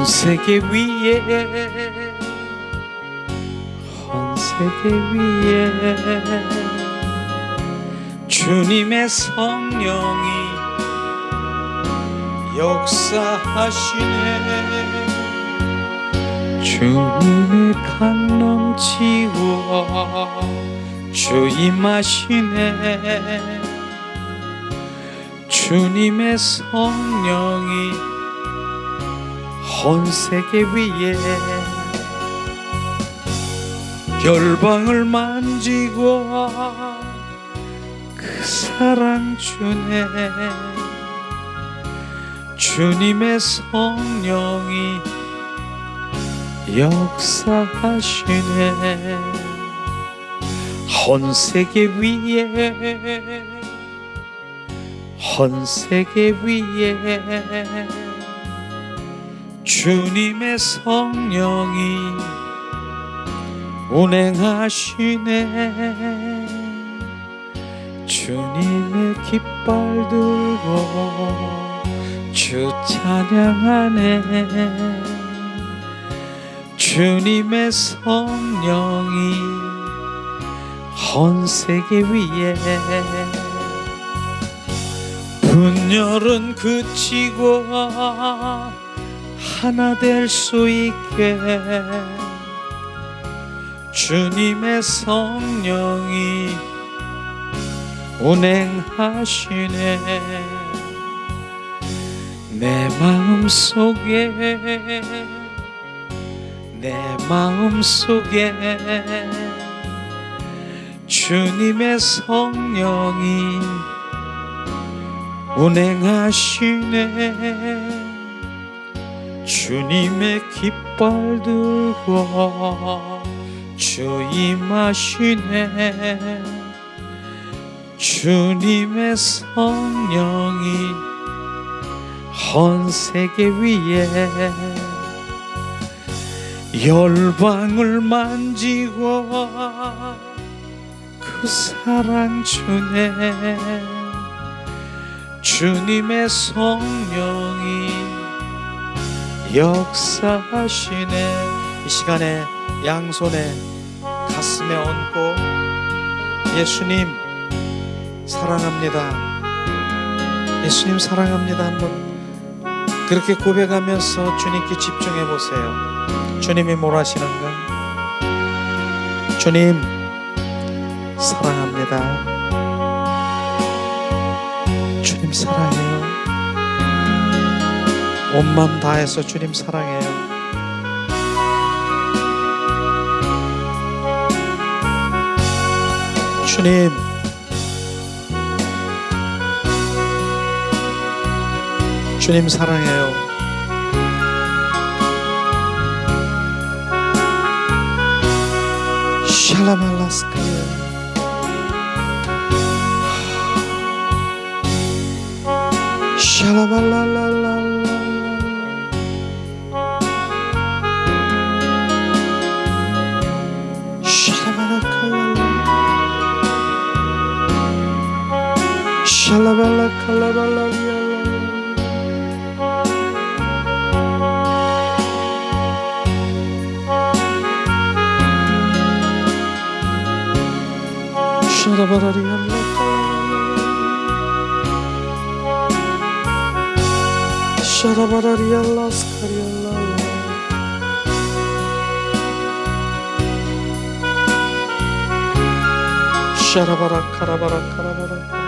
세계 위에 온 세계 위에 주님의 성령이 역사하시네. 주님의 강림 지워 주 임하시네. 주님의 성령이 온 세계 위에 열방을 만지고 그 사랑 주네. 주님의 성령이 역사하시네. 온 세계 위에 온 세계 위에 주님의 성령이 운행하시네. 주님의 깃발 들고 주 찬양하네. 주님의 성령이 온 세계 위에 분열은 그치고 하나 될 수 있게 주님의 성령이 운행하시네. 내 마음속에 주님의 성령이 운행하시네. 주님의 깃발 들고 주 임하시네. 주님의 성령이 온 세계 위에 열방을 만지고 그 사랑 주네. 주님의 성령이 역사하시네. 이 시간에 양손에 가슴에 얹고 예수님 사랑합니다, 예수님 사랑합니다 한번 그렇게 고백하면서 주님께 집중해 보세요. 주님이 뭘 하시는가? 주님 사랑합니다. 주님 사랑해요. 온 마음 다해서 주님 사랑해요. 주님 주님 사랑해요. 샬라말라스카야 샬라발랄랄라 샬라발라칼랄라 샬라발라칼라발랄리야 샤라바라리알라 샤라바라리알라 스카리알라 샤라바라 카라바라 카라바라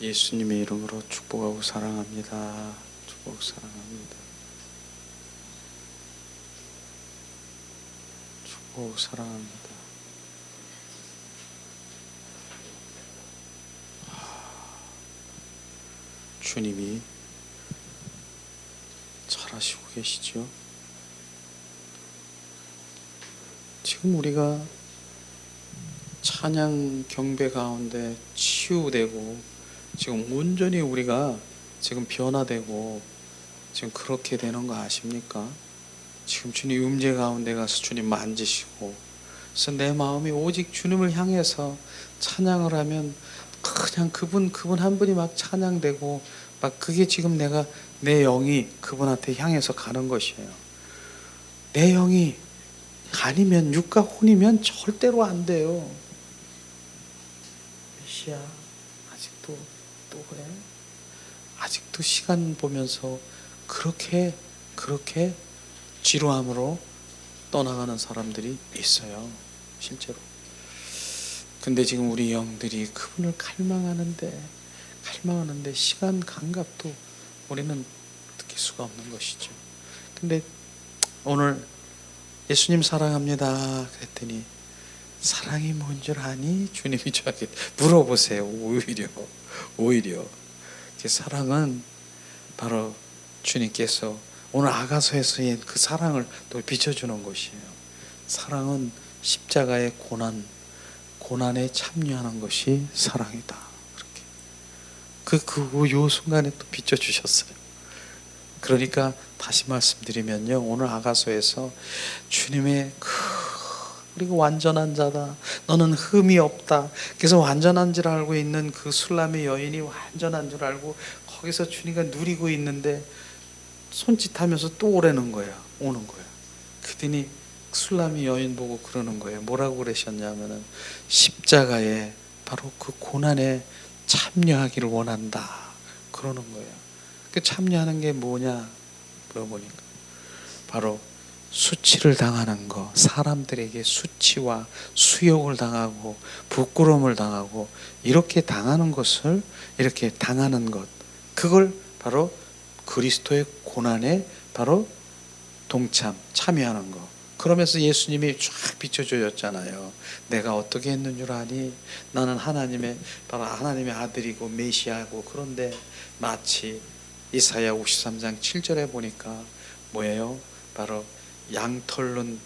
예수님의 이름으로 축복하고 사랑합니다. 축복하고 사랑합니다. 축복하고 사랑합니다. 주님이 잘하시고 계시죠? 지금 우리가 찬양 경배 가운데 치유되고 지금 온전히 우리가 지금 변화되고 지금 그렇게 되는 거 아십니까? 지금 주님 음재 가운데 가서 주님 만지시고, 그래서 내 마음이 오직 주님을 향해서 찬양을 하면 그냥 그분 한 분이 막 찬양되고 막 그게 지금 내 영이 그분한테 향해서 가는 것이에요. 내 영이 아니면 육과 혼이면 절대로 안 돼요. 메시아 아직도 또 그래? 아직도 시간 보면서 그렇게 지루함으로 떠나가는 사람들이 있어요, 실제로. 근데 지금 우리 영들이 그분을 갈망하는데 시간 감각도 우리는 느낄 수가 없는 것이죠. 근데 오늘 예수님 사랑합니다 그랬더니 사랑이 뭔 줄 아니? 주님이 저에게 물어보세요. 오히려 사랑은 바로 주님께서 오늘 아가서에서의 그 사랑을 또 비춰주는 것이에요. 사랑은 십자가의 고난에 참여하는 것이 사랑이다. 그렇게 요 순간에 또 비춰주셨어요. 그러니까 다시 말씀드리면요, 오늘 아가서에서 주님의 우리가 완전한 자다, 너는 흠이 없다. 그래서 완전한 줄 알고 있는 그 술람의 여인이 완전한 줄 알고 거기서 주님과 누리고 있는데 손짓하면서 또 오는 거야. 그랬더니 술람의 여인 보고 그러는 거예요. 뭐라고 그러셨냐면은 십자가에 바로 그 고난에 참여하기를 원한다 그러는 거예요. 그 참여하는 게 뭐냐 물어보니까 바로 수치를 당하는 거, 사람들에게 수치와 수욕을 당하고 부끄러움을 당하고 이렇게 당하는 것을, 이렇게 당하는 것, 그걸 바로 그리스도의 고난에 바로 참여하는 거. 그러면서 예수님이 쫙 비춰주셨잖아요. 내가 어떻게 했는 줄 아니? 나는 바로 하나님의 아들이고 메시아고. 그런데 마치 이사야 53장 7절에 보니까 뭐예요? 바로 양털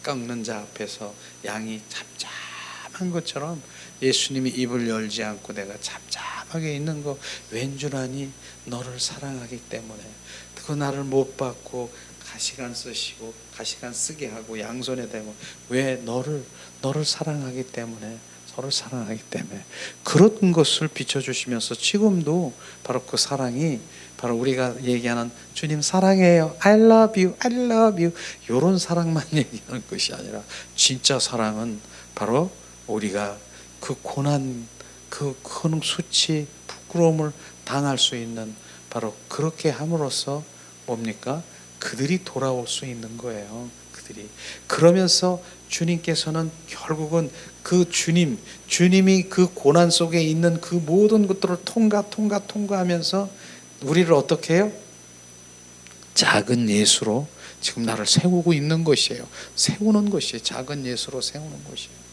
깎는 자 앞에서 양이 잠잠한 것처럼 예수님이 입을 열지 않고 내가 잠잠하게 있는 거 왠 줄 아니? 너를 사랑하기 때문에. 그 나를 못 받고 가시관 쓰시고 가시관 쓰게 하고 양손에 대고, 왜? 너를 사랑하기 때문에, 서로 사랑하기 때문에. 그런 것을 비춰주시면서 지금도 바로 그 사랑이 바로 우리가 얘기하는 주님 사랑해요, I love you 이런 사랑만 얘기하는 것이 아니라 진짜 사랑은 바로 우리가 그 고난, 그 큰 수치, 부끄러움을 당할 수 있는 바로 그렇게 함으로써 뭡니까? 그들이 돌아올 수 있는 거예요. 그러면서 주님께서는 결국은 그 주님이 그 고난 속에 있는 그 모든 것들을 통과하면서 우리를 어떻게 해요? 작은 예수로 지금 나를 세우고 있는 것이에요. 세우는 것이에요. 작은 예수로 세우는 것이에요.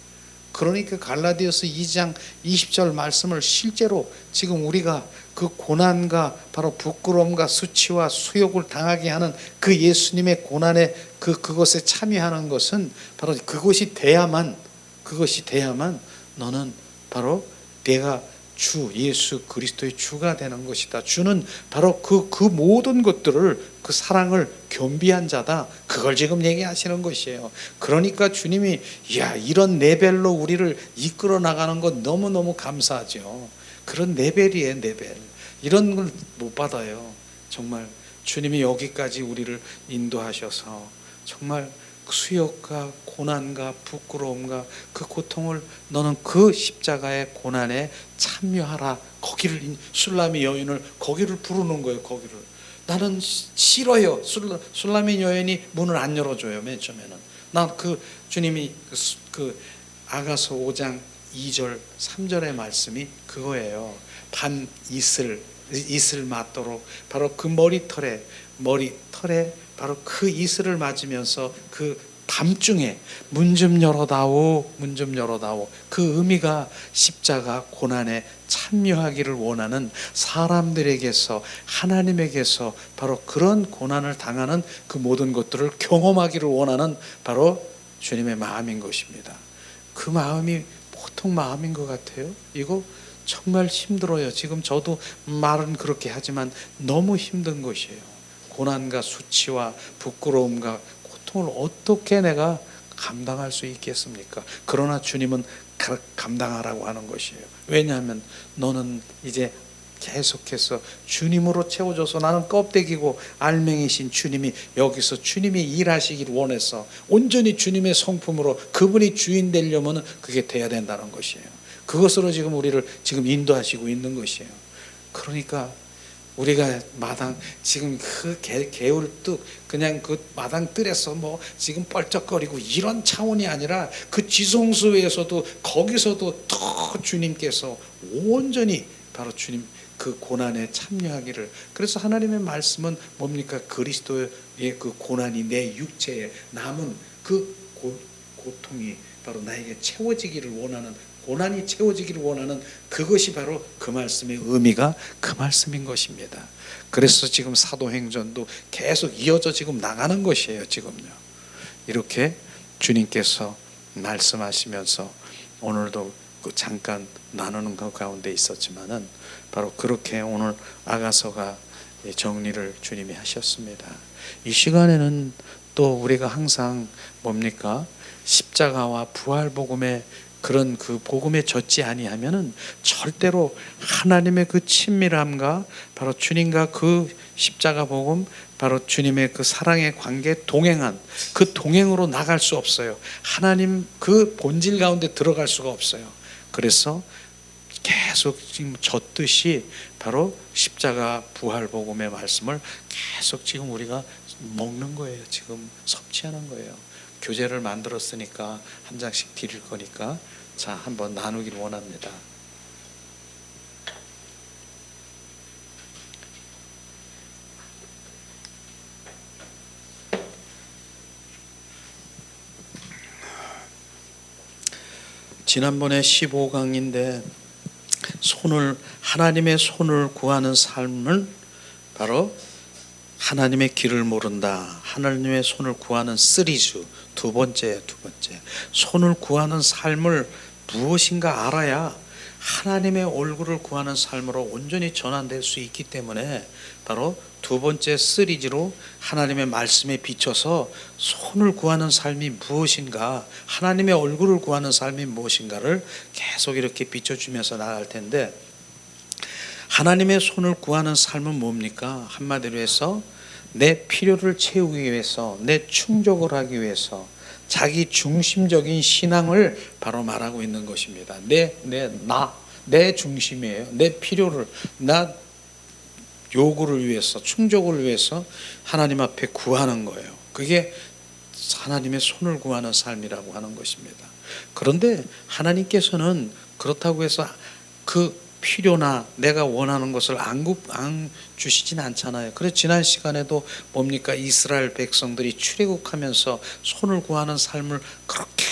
그러니까 갈라디아서 2장 20절 말씀을 실제로 지금 우리가 그 고난과 바로 부끄러움과 수치와 수욕을 당하게 하는 그 예수님의 고난에 그것에 참여하는 것은 바로 그것이 돼야만 너는 바로 내가 주 예수 그리스도의 주가 되는 것이다. 주는 바로 그 모든 것들을, 그 사랑을 겸비한 자다. 그걸 지금 얘기하시는 것이에요. 그러니까 주님이 이런 레벨로 우리를 이끌어 나가는 것 너무너무 감사하죠. 그런 레벨이에요. 이런 걸 못 받아요. 정말 주님이 여기까지 우리를 인도하셔서 정말 수욕과 고난과 부끄러움과 그 고통을 너는 그 십자가의 고난에 참여하라. 거기를 술람의 여인을 거기를 부르는 거예요. 거기를. 나는 싫어요. 술람의 여인이 문을 안 열어줘요. 맨 처음에는. 난 그 주님이 그 아가서 5장 2절 3절의 말씀이 그거예요. 반 이슬 맞도록 바로 그 머리털에 바로 그 이슬을 맞으면서 그 밤중에 문 좀 열어다오, 문 좀 열어다오. 그 의미가 십자가 고난에 참여하기를 원하는 사람들에게서, 하나님에게서 바로 그런 고난을 당하는 그 모든 것들을 경험하기를 원하는 바로 주님의 마음인 것입니다. 그 마음이 보통 마음인 것 같아요. 이거 정말 힘들어요. 지금 저도 말은 그렇게 하지만 너무 힘든 것이에요. 고난과 수치와 부끄러움과 고통을 어떻게 내가 감당할 수 있겠습니까? 그러나 주님은 감당하라고 하는 것이에요. 왜냐하면 너는 이제 계속해서 주님으로 채워져서, 나는 껍데기고 알맹이신 주님이 여기서 주님이 일하시길 원해서 온전히 주님의 성품으로 그분이 주인 되려면 그게 돼야 된다는 것이에요. 그것으로 지금 우리를 지금 인도하시고 있는 것이에요. 그러니까 우리가 마당 지금 그 개울뚝 그냥 그 마당 뜰에서 뭐 지금 뻘쩍거리고 이런 차원이 아니라 그 지성소에서도 거기서도 더 주님께서 온전히 바로 주님 그 고난에 참여하기를. 그래서 하나님의 말씀은 뭡니까? 그리스도의 그 고난이 내 육체에 남은 그 고통이 바로 나에게 채워지기를 원하는, 고난이 채워지기를 원하는 그것이 바로 그 말씀의 의미가 그 말씀인 것입니다. 그래서 지금 사도행전도 계속 이어져 지금 나가는 것이에요. 지금요. 이렇게 주님께서 말씀하시면서 오늘도 그 잠깐 나누는 것 가운데 있었지만은 바로 그렇게 오늘 아가서가 정리를 주님이 하셨습니다. 이 시간에는 또 우리가 항상 뭡니까? 십자가와 부활 복음의 그런 그 복음에 젖지 아니하면은 절대로 하나님의 그 친밀함과 바로 주님과 그 십자가 복음, 바로 주님의 그 사랑의 관계 동행한 그 동행으로 나갈 수 없어요. 하나님 그 본질 가운데 들어갈 수가 없어요. 그래서 계속 지금 젖듯이 바로 십자가 부활 복음의 말씀을 계속 지금 우리가 먹는 거예요. 지금 섭취하는 거예요. 교재를 만들었으니까 한 장씩 드릴 거니까 자, 한번 나누기를 원합니다. 지난번에 15강인데 하나님의 손을 구하는 삶을 바로 하나님의 길을 모른다. 하나님의 손을 구하는 시리즈 두 번째 손을 구하는 삶을 무엇인가 알아야 하나님의 얼굴을 구하는 삶으로 온전히 전환될 수 있기 때문에 바로 두 번째 시리즈로 하나님의 말씀에 비춰서 손을 구하는 삶이 무엇인가, 하나님의 얼굴을 구하는 삶이 무엇인가를 계속 이렇게 비춰주면서 나갈 텐데, 하나님의 손을 구하는 삶은 뭡니까? 한마디로 해서 내 필요를 채우기 위해서, 내 충족을 하기 위해서 자기 중심적인 신앙을 바로 말하고 있는 것입니다. 내 중심이에요. 내 필요를, 나 요구를 위해서, 충족을 위해서 하나님 앞에 구하는 거예요. 그게 하나님의 손을 구하는 삶이라고 하는 것입니다. 그런데 하나님께서는 그렇다고 해서 그 필요나 내가 원하는 것을 안 주시진 않잖아요. 그래서 지난 시간에도 뭡니까? 이스라엘 백성들이 출애굽하면서 손을 구하는 삶을 그렇게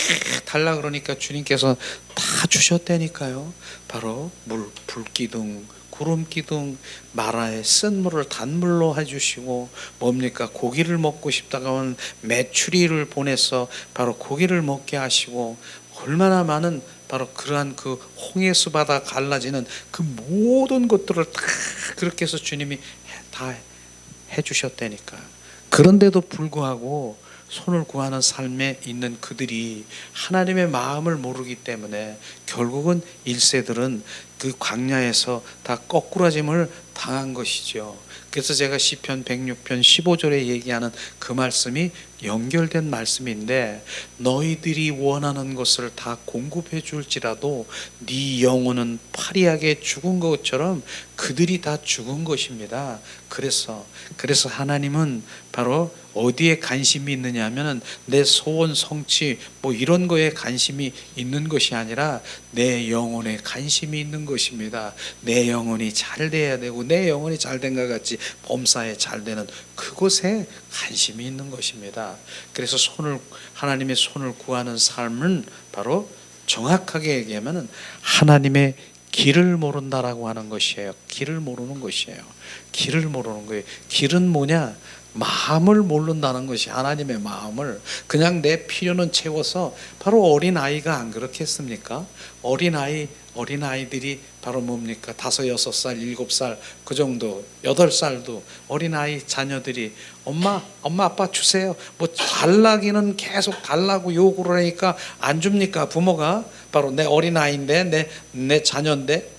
달라 그러니까 주님께서 다 주셨다니까요. 바로 불기둥, 구름기둥, 마라의 쓴물을 단물로 해주시고, 뭡니까? 고기를 먹고 싶다가 온 메추리를 보내서 바로 고기를 먹게 하시고, 얼마나 많은 바로 그러한 그 홍해수 바다 갈라지는 그 모든 것들을 다 그렇게 해서 주님이 다 해주셨다니까. 그런데도 불구하고 손을 구하는 삶에 있는 그들이 하나님의 마음을 모르기 때문에 결국은 1세들은 그 광야에서 다 거꾸라짐을 당한 것이죠. 그래서 제가 시편 106편 15절에 얘기하는 그 말씀이 연결된 말씀인데, 너희들이 원하는 것을 다 공급해 줄지라도 네 영혼은 화려하게 죽은 것처럼 그들이 다 죽은 것입니다. 그래서 하나님은 바로 어디에 관심이 있느냐 하면은 내 소원 성취 뭐 이런 거에 관심이 있는 것이 아니라 내 영혼에 관심이 있는 것입니다. 내 영혼이 잘 돼야 되고 내 영혼이 잘 된 것 같이 범사에 잘 되는 그곳에 관심이 있는 것입니다. 그래서 하나님의 손을 구하는 삶은 바로 정확하게 얘기하면은 하나님의 길을 모른다라고 하는 것이에요. 길을 모르는 것이에요. 길을 모르는 거예요. 길은 뭐냐? 마음을 모른다는 것이 하나님의 마음을 그냥 내 필요는 채워서 바로 어린아이가 안 그렇겠습니까? 어린아이들이 바로 뭡니까? 5, 6살, 7살 그 정도 8살도 어린아이 자녀들이 엄마 아빠 주세요. 뭐 달라기는 계속 달라고 요구를 하니까 안 줍니까? 부모가 바로 내 어린아이인데 내 자녀인데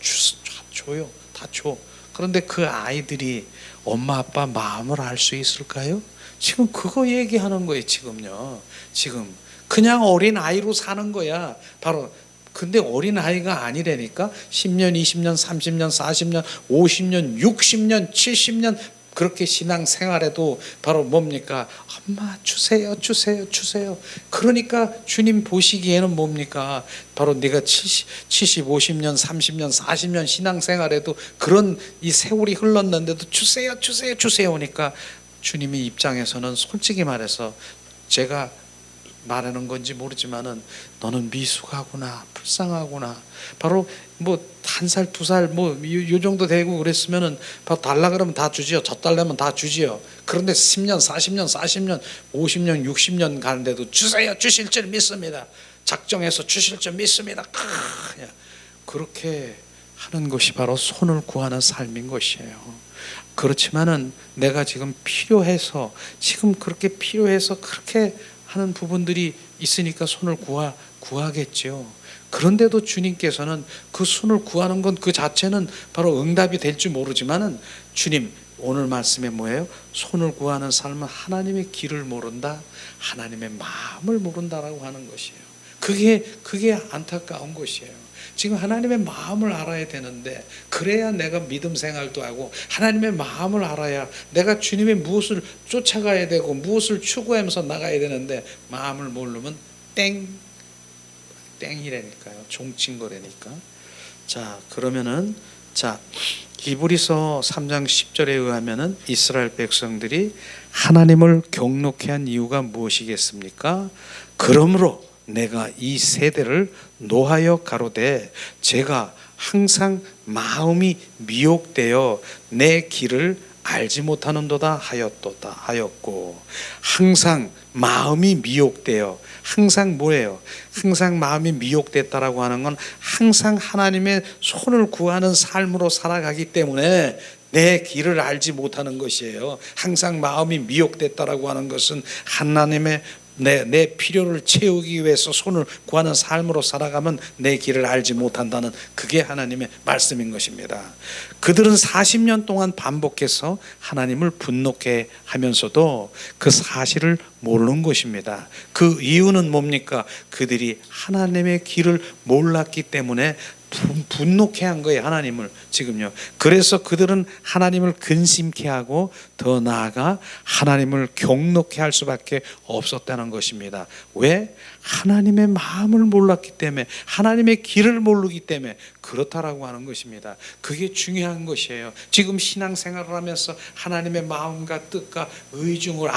줘요. 다 줘. 그런데 그 아이들이 엄마 아빠 마음을 알 수 있을까요? 지금 그거 얘기하는 거예요. 지금 그냥 어린아이로 사는 거야. 바로 근데 어린아이가 아니라니까 10년, 20년, 30년, 40년, 50년, 60년, 70년 그렇게 신앙생활에도 바로 뭡니까? 엄마 주세요. 그러니까 주님 보시기에는 뭡니까? 바로 네가 70, 50년, 30년, 40년 신앙생활에도 그런 이 세월이 흘렀는데도 주세요 하니까 주님의 입장에서는 솔직히 말해서 제가 말하는 건지 모르지만은 너는 미숙하구나, 불쌍하구나. 바로 뭐 1살, 2살 뭐 요 정도 되고 그랬으면은 바로 달라 그러면 다 주지요. 젖달라면 다 주지요. 그런데 10년, 40년, 50년, 60년 가는데도 주세요. 주실 줄 믿습니다. 작정해서 주실 줄 믿습니다. 그렇게 하는 것이 바로 손을 구하는 삶인 것이에요. 그렇지만은 내가 지금 그렇게 필요해서 그렇게 하는 부분들이 있으니까 손을 구하겠죠. 그런데도 주님께서는 그 손을 구하는 건 그 자체는 바로 응답이 될지 모르지만은 주님 오늘 말씀에 뭐예요? 손을 구하는 삶은 하나님의 길을 모른다, 하나님의 마음을 모른다라고 하는 것이에요. 그게 안타까운 것이에요. 지금 하나님의 마음을 알아야 되는데 그래야 내가 믿음 생활도 하고 하나님의 마음을 알아야 내가 주님의 무엇을 쫓아가야 되고 무엇을 추구하면서 나가야 되는데 마음을 모르면 땡이라니까요. 종친 거라니까. 자, 그러면은 히브리서 3장 10절에 의하면은 이스라엘 백성들이 하나님을 경록해 한 이유가 무엇이겠습니까? 그러므로 내가 이 세대를 노하여 가로되 제가 항상 마음이 미혹되어 내 길을 알지 못하는도다 하였고 항상 마음이 미혹되어 항상 뭐예요? 항상 마음이 미혹됐다라고 하는 건 항상 하나님의 손을 구하는 삶으로 살아가기 때문에 내 길을 알지 못하는 것이에요. 항상 마음이 미혹됐다라고 하는 것은 하나님의 내 필요를 채우기 위해서 손을 구하는 삶으로 살아가면 내 길을 알지 못한다는 그게 하나님의 말씀인 것입니다. 그들은 40년 동안 반복해서 하나님을 분노케 하면서도 그 사실을 모르는 것입니다. 그 이유는 뭡니까? 그들이 하나님의 길을 몰랐기 때문에 분노케 한 거예요. 하나님을 지금요. 그래서 그들은 하나님을 근심케 하고 더 나아가 하나님을 경록케 할 수밖에 없었다는 것입니다. 왜? 하나님의 마음을 몰랐기 때문에 하나님의 길을 모르기 때문에 그렇다라고 하는 것입니다. 그게 중요한 것이에요. 지금 신앙생활을 하면서 하나님의 마음과 뜻과 의중을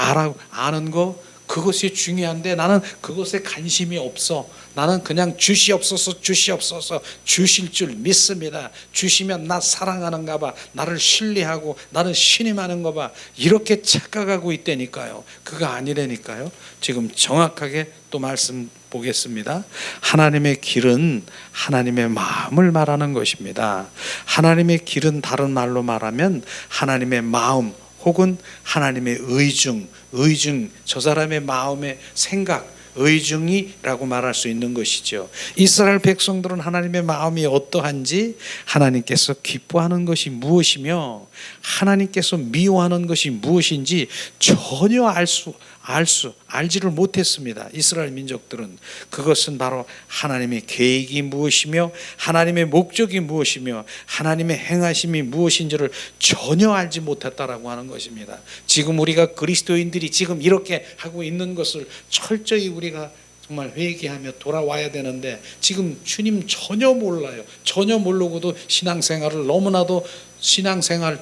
아는 거 그것이 중요한데 나는 그것에 관심이 없어. 나는 그냥 주시옵소서 주실 줄 믿습니다. 주시면 나 사랑하는가 봐. 나를 신뢰하고 나를 신임하는가 봐. 이렇게 착각하고 있다니까요. 그거 아니라니까요. 지금 정확하게 또 말씀 보겠습니다. 하나님의 길은 하나님의 마음을 말하는 것입니다. 하나님의 길은 다른 말로 말하면 하나님의 마음 혹은 하나님의 의중, 저 사람의 마음의 생각, 의중이라고 말할 수 있는 것이죠. 이스라엘 백성들은 하나님의 마음이 어떠한지, 하나님께서 기뻐하는 것이 무엇이며 하나님께서 미워하는 것이 무엇인지 전혀 알지를 못했습니다. 이스라엘 민족들은. 그것은 바로 하나님의 계획이 무엇이며 하나님의 목적이 무엇이며 하나님의 행하심이 무엇인지를 전혀 알지 못했다라고 하는 것입니다. 지금 우리가 그리스도인들이 지금 이렇게 하고 있는 것을 철저히 우리가 정말 회개하며 돌아와야 되는데 지금 주님 전혀 몰라요. 전혀 모르고도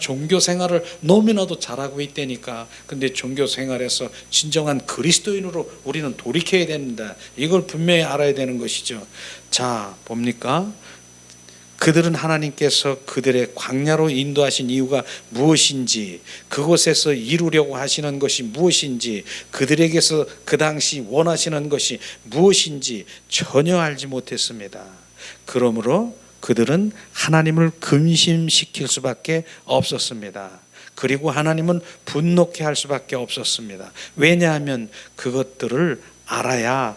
종교 생활을 너무나도 잘하고 있다니까. 근데 종교 생활에서 진정한 그리스도인으로 우리는 돌이켜야 됩니다. 이걸 분명히 알아야 되는 것이죠. 자, 봅니까? 그들은 하나님께서 그들의 광야로 인도하신 이유가 무엇인지, 그곳에서 이루려고 하시는 것이 무엇인지, 그들에게서 그 당시 원하시는 것이 무엇인지 전혀 알지 못했습니다. 그러므로 그들은 하나님을 근심시킬 수밖에 없었습니다. 그리고 하나님은 분노케 할 수밖에 없었습니다. 왜냐하면 그것들을 알아야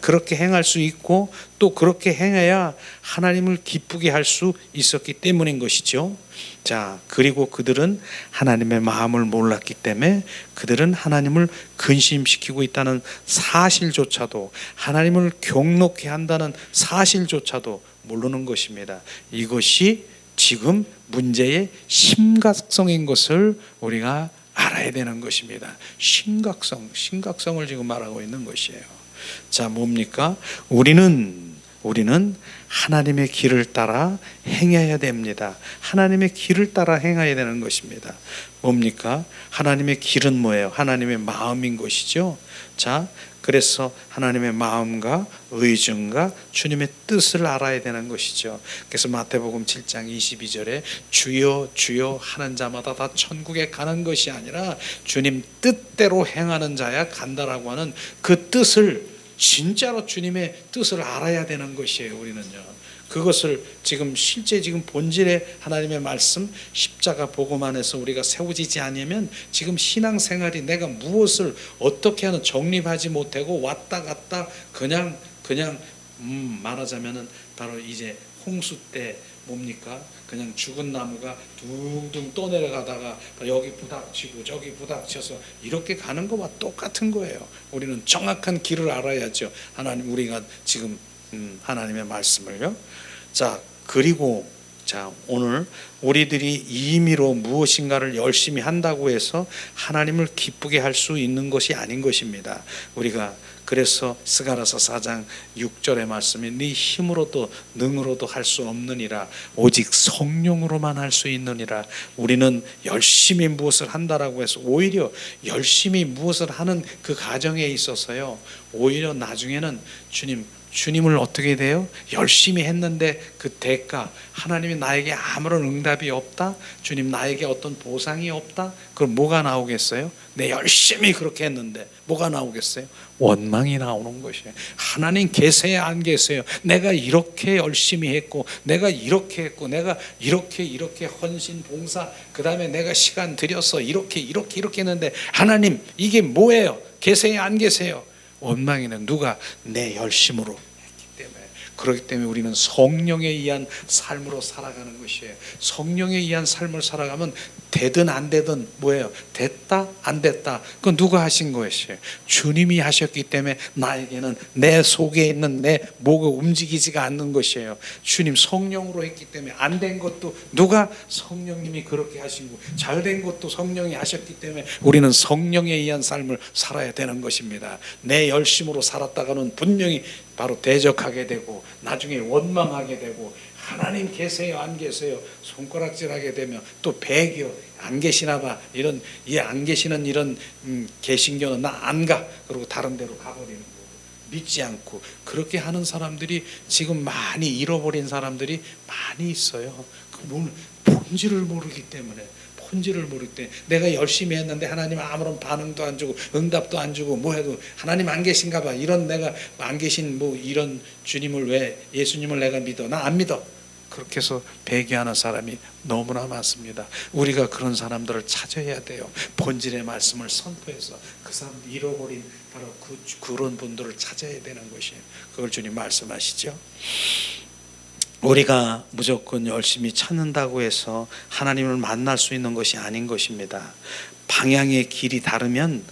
그렇게 행할 수 있고 또 그렇게 행해야 하나님을 기쁘게 할 수 있었기 때문인 것이죠. 자, 그리고 그들은 하나님의 마음을 몰랐기 때문에 그들은 하나님을 근심시키고 있다는 사실조차도, 하나님을 경록케 한다는 사실조차도 모르는 것입니다. 이것이 지금 문제의 심각성인 것을 우리가 알아야 되는 것입니다. 심각성을 지금 말하고 있는 것이에요. 자, 뭡니까? 우리는 하나님의 길을 따라 행해야 됩니다. 하나님의 길을 따라 행해야 되는 것입니다. 뭡니까? 하나님의 길은 뭐예요? 하나님의 마음인 것이죠. 자, 그래서 하나님의 마음과 의중과 주님의 뜻을 알아야 되는 것이죠. 그래서 마태복음 7장 22절에 주여 주여 하는 자마다 다 천국에 가는 것이 아니라 주님 뜻대로 행하는 자야 간다라고 하는 그 뜻을, 진짜로 주님의 뜻을 알아야 되는 것이에요. 우리는요. 그것을 실제 본질의 하나님의 말씀, 십자가 복음 안에서 우리가 세워지지 않으면 지금 신앙생활이 내가 무엇을 어떻게 하는 정립하지 못하고 왔다 갔다 그냥 말하자면은 바로 이제 홍수 때 뭡니까? 그냥 죽은 나무가 둥둥 떠내려가다가 여기 부닥치고 저기 부닥쳐서 이렇게 가는 것과 똑같은 거예요. 우리는 정확한 길을 알아야죠. 우리가 지금 하나님의 말씀을요. 자, 그리고 오늘 우리들이 임의로 무엇인가를 열심히 한다고 해서 하나님을 기쁘게 할 수 있는 것이 아닌 것입니다. 우리가 그래서 스가랴서 4장 6절의 말씀이 네 힘으로도 능으로도 할 수 없느니라 오직 성령으로만 할 수 있느니라. 우리는 열심히 무엇을 한다라고 해서 오히려 열심히 무엇을 하는 그 과정에 있어서요, 오히려 나중에는 주님을 어떻게 돼요? 열심히 했는데 그 대가, 하나님이 나에게 아무런 응답이 없다? 주님 나에게 어떤 보상이 없다? 그럼 뭐가 나오겠어요? 내 열심히 그렇게 했는데 뭐가 나오겠어요? 원망이 나오는 것이에요. 하나님 계세요 안 계세요? 내가 이렇게 열심히 했고 내가 이렇게 했고 내가 이렇게 헌신 봉사, 그 다음에 내가 시간 들여서 이렇게 했는데 하나님 이게 뭐예요? 계세요 안 계세요? 원망이는 누가? 내 열심으로 했기 때문에. 그렇기 때문에 우리는 성령에 의한 삶으로 살아가는 것이에요. 성령에 의한 삶을 살아가면 되든 안 되든 뭐예요? 됐다 안 됐다 그건 누가 하신 것이에요? 주님이 하셨기 때문에 나에게는 내 속에 있는 내 뭐가 움직이지가 않는 것이에요. 주님 성령으로 했기 때문에 안 된 것도 누가? 성령님이 그렇게 하신 거. 잘 된 것도 성령이 하셨기 때문에 우리는 성령에 의한 삶을 살아야 되는 것입니다. 내 열심으로 살았다가는 분명히 바로 대적하게 되고 나중에 원망하게 되고 하나님 계세요 안 계세요 손가락질하게 되면 또 배교 안 계시나 봐, 이런 안 계시는 이런 개신교는 나 안 가, 그리고 다른 데로 가버리는 거고 믿지 않고 그렇게 하는 사람들이 지금 많이 잃어버린 사람들이 많이 있어요. 그 본질을 모르기 때문에. 내가 열심히 했는데 하나님 아무런 반응도 안 주고 응답도 안 주고 뭐 해도 하나님 안 계신가 봐, 이런 내가 안 계신 이런 주님을 왜, 예수님을 내가 믿어? 나 안 믿어. 그렇게 해서 배교하는 사람이 너무나 많습니다. 우리가 그런 사람들을 찾아야 돼요. 본질의 말씀을 선포해서 그 사람들 잃어버린 바로 그런 분들을 찾아야 되는 것이에요. 그걸 주님 말씀하시죠. 우리가 무조건 열심히 찾는다고 해서 하나님을 만날 수 있는 것이 아닌 것입니다. 방향의 길이 다르면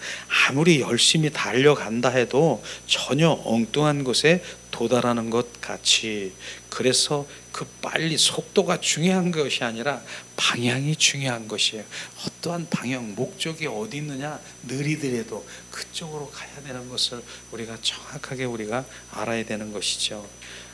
아무리 열심히 달려간다 해도 전혀 엉뚱한 곳에 도달하는 것 같이, 그래서 그 빨리 속도가 중요한 것이 아니라 방향이 중요한 것이에요. 어떠한 방향, 목적이 어디 있느냐, 느리더라도 그쪽으로 가야 되는 것을 우리가 정확하게 우리가 알아야 되는 것이죠.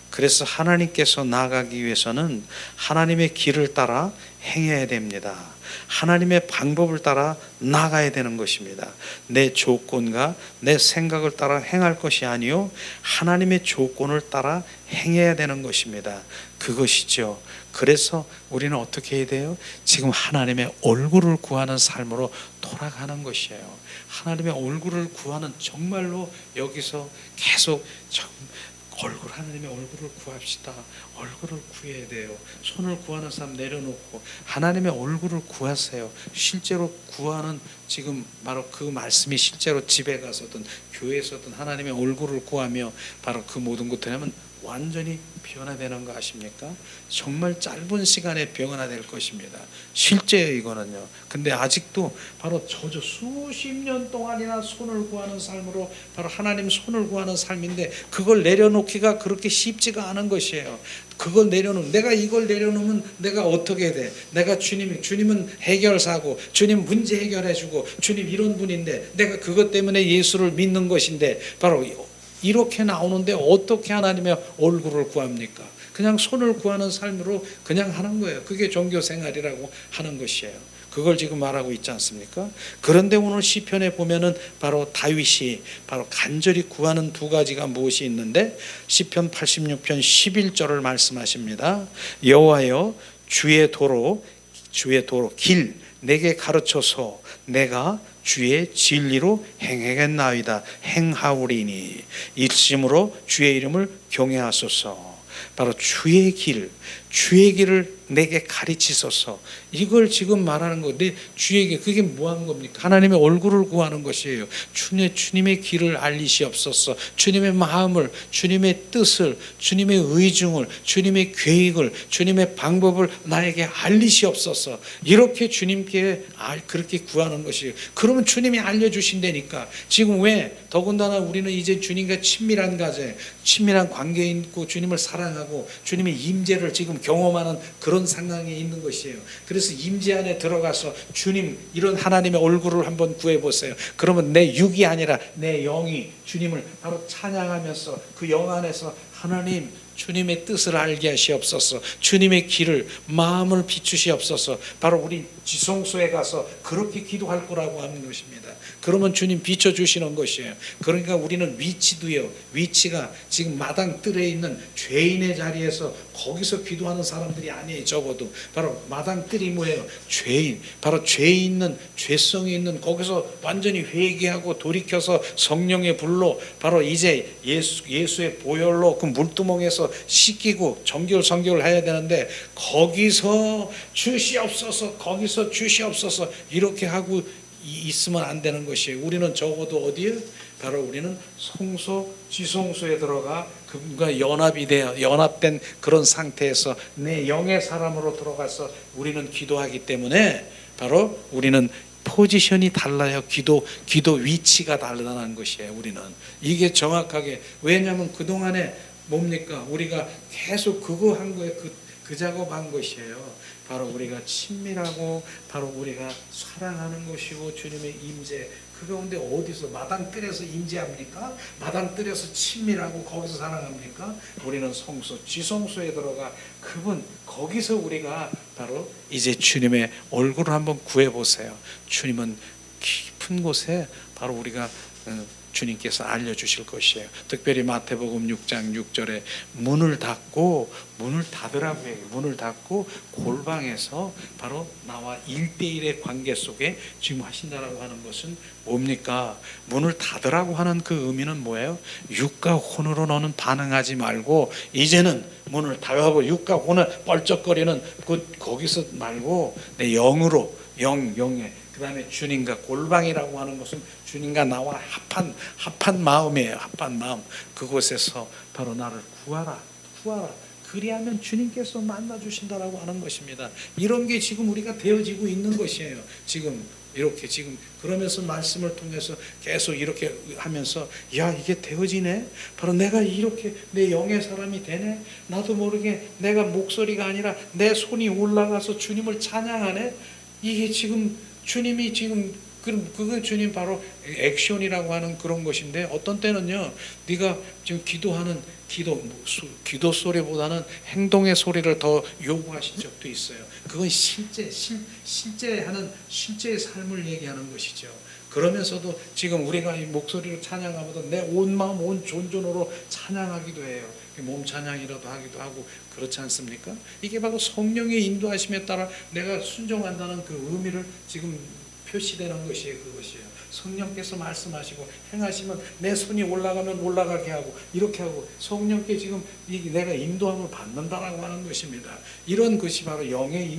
그래서 하나님께서 나아가기 위해서는 하나님의 길을 따라 행해야 됩니다. 하나님의 방법을 따라 나가야 되는 것입니다. 내 조건과 내 생각을 따라 행할 것이 아니요 하나님의 조건을 따라 행해야 되는 것입니다. 그것이죠. 그래서 우리는 어떻게 해야 돼요? 지금 하나님의 얼굴을 구하는 삶으로 돌아가는 것이에요. 하나님의 얼굴을 구하는, 정말로 여기서 계속 하나님의 얼굴을 구합시다. 얼굴을 구해야 돼요. 손을 구하는 사람 내려놓고 하나님의 얼굴을 구하세요. 실제로 구하는, 지금 바로 그 말씀이 실제로 집에 가서든 교회에서든 하나님의 얼굴을 구하며 바로 그 모든 것들 하면 완전히 변화되는 거 아십니까? 정말 짧은 시간에 변화될 것입니다. 실제예요, 이거는요. 근데 아직도 바로 저저 수십 년 동안이나 손을 구하는 삶으로 바로 하나님 손을 구하는 삶인데, 그걸 내려놓기가 그렇게 쉽지가 않은 것이에요. 그걸 내가 이걸 내려놓으면 내가 어떻게 돼? 내가 주님은 해결사고, 주님 문제 해결해주고, 주님 이런 분인데 내가 그것 때문에 예수를 믿는 것인데, 바로 이렇게 나오는데 어떻게 하나님의 얼굴을 구합니까? 그냥 손을 구하는 삶으로 그냥 하는 거예요. 그게 종교 생활이라고 하는 것이에요. 그걸 지금 말하고 있지 않습니까? 그런데 오늘 시편에 보면은 바로 다윗이 바로 간절히 구하는 두 가지가 무엇이 있는데, 시편 86편 11절을 말씀하십니다. 여호와여, 주의 도로 길 내게 가르쳐서 내가 주의 진리로 행하겠나이다. 행하오리니 일심으로 주의 이름을 경외하소서. 바로 주의 길을 내게 가르치소서. 이걸 지금 말하는 건데, 주의 길, 그게 뭐 하는 겁니까? 하나님의 얼굴을 구하는 것이에요. 주님의 길을 알리시옵소서. 주님의 마음을, 주님의 뜻을, 주님의 의중을, 주님의 계획을, 주님의 방법을 나에게 알리시옵소서. 이렇게 주님께 그렇게 구하는 것이에요. 그러면 주님이 알려주신다니까. 지금 왜? 더군다나 우리는 이제 주님과 친밀한 관계에 있고 주님을 사랑하고 주님의 임재를 지금 경험하는 그런 상황에 있는 것이에요. 그래서 임재 안에 들어가서 주님, 이런 하나님의 얼굴을 한번 구해보세요. 그러면 내 육이 아니라 내 영이 주님을 바로 찬양하면서 그 영 안에서 하나님, 주님의 뜻을 알게 하시옵소서. 주님의 길을, 마음을 비추시옵소서. 바로 우리 지성소에 가서 그렇게 기도할 거라고 하는 것입니다. 그러면 주님 비춰주시는 것이에요. 그러니까 우리는 위치가 지금 마당뜰에 있는 죄인의 자리에서 거기서 기도하는 사람들이 아니에요. 적어도 바로 마당뜰이 뭐예요? 죄인, 바로 죄성이 있는 거기서 완전히 회개하고 돌이켜서 성령의 불로 바로 이제 예수의 보혈로 그 물두멍에서 씻기고 정결 해야 되는데, 거기서 주시옵소서 이렇게 하고 있으면 안 되는 것이에요. 우리는 적어도 어디에? 바로 우리는 지성소에 들어가 그분과 연합된 그런 상태에서 내 영의 사람으로 들어가서 우리는 기도하기 때문에 바로 우리는 포지션이 달라요. 기도 위치가 달라는 것이에요. 우리는 이게 정확하게, 왜냐하면 그동안에 뭡니까? 우리가 계속 그거 한 거예요. 그 작업한 것이에요. 바로 우리가 친밀하고 바로 우리가 사랑하는 것이고 주님의 임재, 그 가운데 어디서 마당뜰에서 임재합니까? 마당뜰에서 친밀하고 거기서 사랑합니까? 우리는 지성소에 들어가 그분, 거기서 우리가 바로 이제 주님의 얼굴을 한번 구해보세요. 주님은 깊은 곳에 바로 우리가 주님께서 알려주실 것이에요. 특별히 마태복음 6장 6절에 문을 닫으라고 해요. 문을 닫고 골방에서 바로 나와 1대1의 관계 속에 지금 하신다라고 하는 것은 뭡니까? 문을 닫으라고 하는 그 의미는 뭐예요? 육과 혼으로 너는 반응하지 말고 이제는 문을 닫고 육과 혼을 뻘쩍거리는 거기서 말고 내 영으로, 영에, 그 다음에 주님과 골방이라고 하는 것은 주님과 나와 합한 마음이에요. 합한 마음. 그곳에서 바로 나를 구하라. 그리하면 주님께서 만나주신다라고 하는 것입니다. 이런 게 지금 우리가 되어지고 있는 것이에요. 지금 이렇게 지금 그러면서 말씀을 통해서 계속 이렇게 하면서 야 이게 되어지네. 바로 내가 이렇게 내 영의 사람이 되네. 나도 모르게 내가 목소리가 아니라 내 손이 올라가서 주님을 찬양하네. 이게 지금 주님이 지금 그거 주님 바로 액션이라고 하는 그런 것인데 어떤 때는요 네가 지금 기도하는 기도 소리보다는 행동의 소리를 더 요구하신 적도 있어요. 그건 실제의 삶을 얘기하는 것이죠. 그러면서도 지금 우리가 이 목소리로 찬양하면서 내 온 마음 온 존존으로 찬양하기도 해요. 몸 찬양이라도 하기도 하고 그렇지 않습니까? 이게 바로 성령의 인도하심에 따라 내가 순종한다는 그 의미를 지금 표시되는 것이에요. 그것이에요. 성령께서 말씀하시고 행하시면 내 손이 올라가면 올라가게 하고 이렇게 하고 성령께 지금 내가 인도함을 받는다라고 하는 것입니다. 이런 것이 바로 영의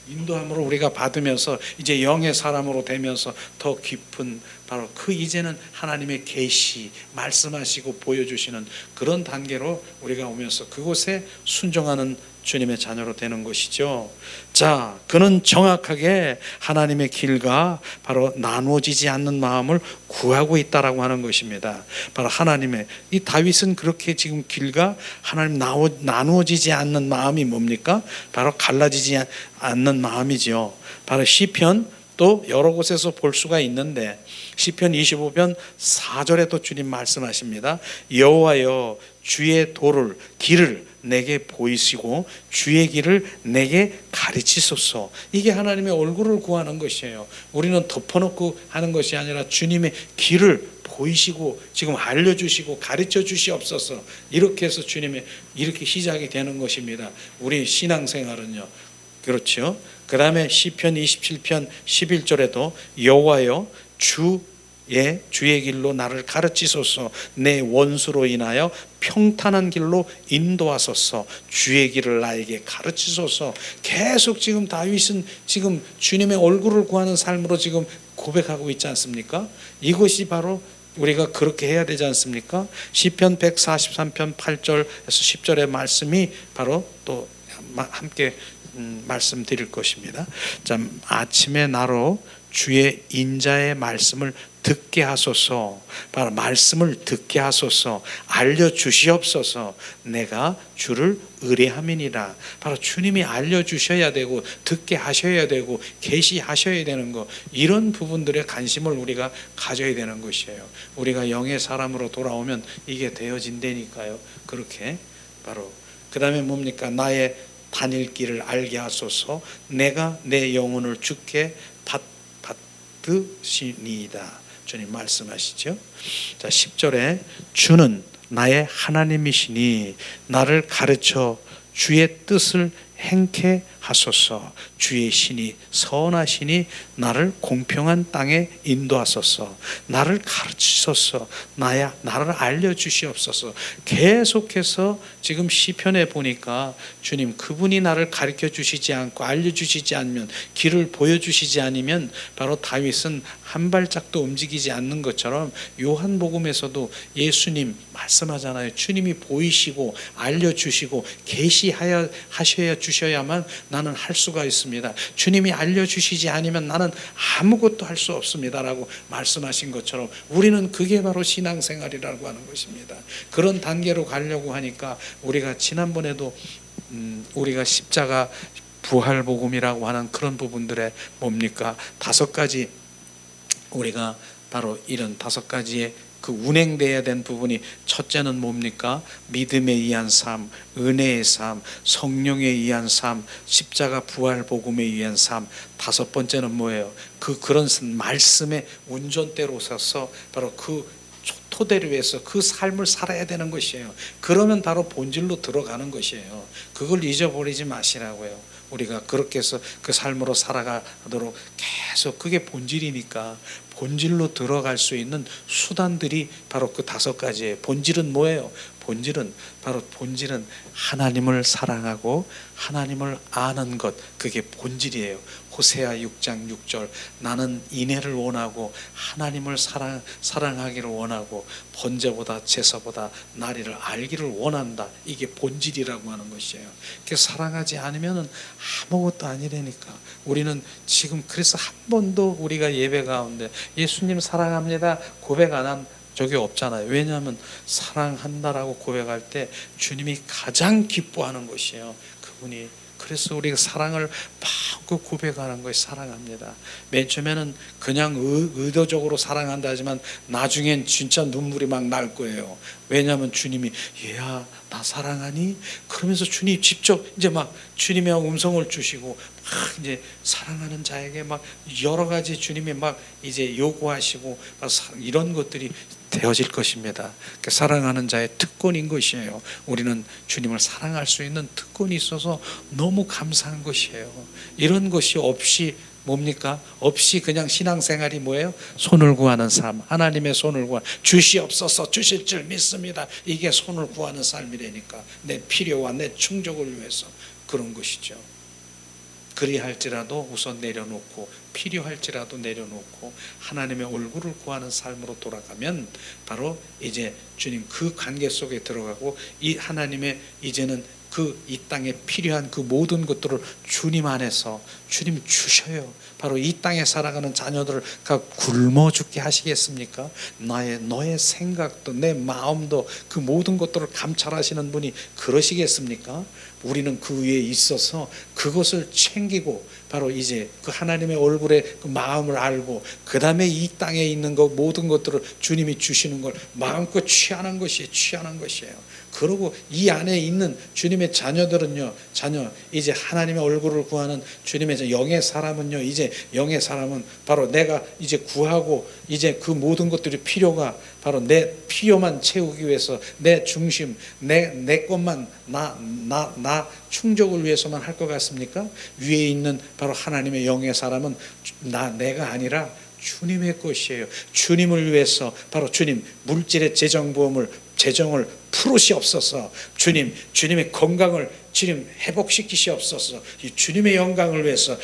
인도함으로 우리가 받으면서 이제 영의 사람으로 되면서 더 깊은 바로 그 이제는 하나님의 계시 말씀하시고 보여주시는 그런 단계로 우리가 오면서 그곳에 순종하는 주님의 자녀로 되는 것이죠. 자, 그는 정확하게 하나님의 길과 바로 나누어지지 않는 마음을 구하고 있다라고 하는 것입니다. 바로 하나님의 이 다윗은 그렇게 지금 길과 하나님 나누어지지 않는 마음이 뭡니까? 바로 갈라지지 않는 마음이죠. 바로 시편 또 여러 곳에서 볼 수가 있는데 시편 25편 4절에도 주님 말씀하십니다. 여호와여 주의 길을 내게 보이시고 주의 길을 내게 가르치소서. 이게 하나님의 얼굴을 구하는 것이에요. 우리는 덮어놓고 하는 것이 아니라 주님의 길을 보이시고 지금 알려주시고 가르쳐 주시옵소서. 이렇게 해서 주님의 이렇게 시작이 되는 것입니다. 우리 신앙생활은요. 그렇죠. 그 다음에 시편 27편 11절에도 여호와여 주의 길로 나를 가르치소서. 내 원수로 인하여 평탄한 길로 인도하소서. 주의 길을 나에게 가르치소서. 계속 지금 다윗은 지금 주님의 얼굴을 구하는 삶으로 지금 고백하고 있지 않습니까? 이것이 바로 우리가 그렇게 해야 되지 않습니까? 시편 143편 8절에서 10절의 말씀이 바로 또 함께 말씀드릴 것입니다. 자, 아침에 나로 주의 인자의 말씀을 듣게 하소서. 바로 말씀을 듣게 하소서. 알려주시옵소서. 내가 주를 의뢰함이니라. 바로 주님이 알려주셔야 되고 듣게 하셔야 되고 계시하셔야 되는 것, 이런 부분들의 관심을 우리가 가져야 되는 것이에요. 우리가 영의 사람으로 돌아오면 이게 되어진다니까요. 그렇게 바로 그 다음에 뭡니까? 나의 다닐 길을 알게 하소서. 내가 내 영혼을 주께 받으시니이다. 주님 말씀하시죠. 자, 10절에 주는 나의 하나님이시니 나를 가르쳐 주의 뜻을 행케 하소서. 주의 신이 선하시니 나를 공평한 땅에 인도하소서. 나를 가르치소서. 나를 알려주시옵소서. 계속해서 지금 시편에 보니까 주님 그분이 나를 가르쳐 주시지 않고 알려주시지 않으면, 길을 보여주시지 않으면 바로 다윗은 한 발짝도 움직이지 않는 것처럼 요한복음에서도 예수님 말씀하잖아요. 주님이 보이시고 알려주시고 계시하셔야 주셔야만 나는 할 수가 있습니다. 주님이 알려주시지 않으면 나는 아무것도 할 수 없습니다라고 말씀하신 것처럼 우리는 그게 바로 신앙생활이라고 하는 것입니다. 그런 단계로 가려고 하니까 우리가 지난번에도 우리가 십자가 부활복음이라고 하는 그런 부분들에 뭡니까? 5가지 우리가 바로 이런 5가지의 그 운행되어야 된 부분이, 첫째는 뭡니까? 믿음에 의한 삶, 은혜의 삶, 성령에 의한 삶, 십자가 부활 복음에 의한 삶. 5번째는 뭐예요? 그런 말씀의 운전대로 서서 바로 그 토대를 위해서 그 삶을 살아야 되는 것이에요. 그러면 바로 본질로 들어가는 것이에요. 그걸 잊어버리지 마시라고요. 우리가 그렇게 해서 그 삶으로 살아가도록 계속, 그게 본질이니까 본질로 들어갈 수 있는 수단들이 바로 그 5가지예요. 본질은 뭐예요? 본질은 하나님을 사랑하고 하나님을 아는 것, 그게 본질이에요. 호세아 6장 6절, 나는 인애를 원하고 하나님을 사랑하기를 원하고 번제보다 제사보다 나리를 알기를 원한다. 이게 본질이라고 하는 것이에요. 사랑하지 않으면 아무것도 아니라니까. 우리는 지금 그래서 한 번도 우리가 예배 가운데 예수님 사랑합니다 고백 안 한 적이 없잖아요. 왜냐하면 사랑한다라고 고백할 때 주님이 가장 기뻐하는 것이에요. 그분이. 그래서 우리가 사랑을 마음껏 고백하는 것이 사랑합니다. 맨 처음에는 그냥 의도적으로 사랑한다 하지만 나중엔 진짜 눈물이 막 날 거예요. 왜냐하면 주님이 얘야 나 사랑하니? 그러면서 주님 직접 이제 막 주님의 음성을 주시고 막 이제 사랑하는 자에게 막 여러 가지 주님이 막 이제 요구하시고 이런 것들이 되어질 것입니다. 사랑하는 자의 특권인 것이에요. 우리는 주님을 사랑할 수 있는 특권이 있어서 너무 감사한 것이에요. 이런 것이 없이 뭡니까? 없이 그냥 신앙생활이 뭐예요? 손을 구하는 삶, 하나님의 손을 구하, 주시옵소서, 주실 줄 믿습니다. 이게 손을 구하는 삶이라니까. 내 필요와 내 충족을 위해서 그런 것이죠. 그리할지라도 우선 내려놓고 필요할지라도 내려놓고 하나님의 얼굴을 구하는 삶으로 돌아가면 바로 이제 주님 그 관계 속에 들어가고 이 하나님의 이제는 이 땅에 필요한 그 모든 것들을 주님 안에서 주님 주셔요. 바로 이 땅에 살아가는 자녀들을 굶어 죽게 하시겠습니까? 너의 생각도 내 마음도 그 모든 것들을 감찰하시는 분이 그러시겠습니까? 우리는 그 위에 있어서 그것을 챙기고 바로 이제 그 하나님의 얼굴에 그 마음을 알고 그 다음에 이 땅에 있는 것 모든 것들을 주님이 주시는 걸 마음껏 취하는 것이에요. 그리고 이 안에 있는 주님의 자녀들은요, 이제 하나님의 얼굴을 구하는 주님의 영의 사람은요, 이제 영의 사람은 바로 내가 이제 구하고 이제 그 모든 것들이 필요가 바로 내 필요만 채우기 위해서 내 중심, 내 것만 나 충족을 위해서만 할 것 같습니까? 위에 있는 바로 하나님의 영의 사람은 내가 아니라 주님의 것이에요. 주님을 위해서 바로 주님 물질의 재정을 풀으시옵소서. 주님의 건강을 주님 회복시키시옵소서. 이 주님의 영광을 위해서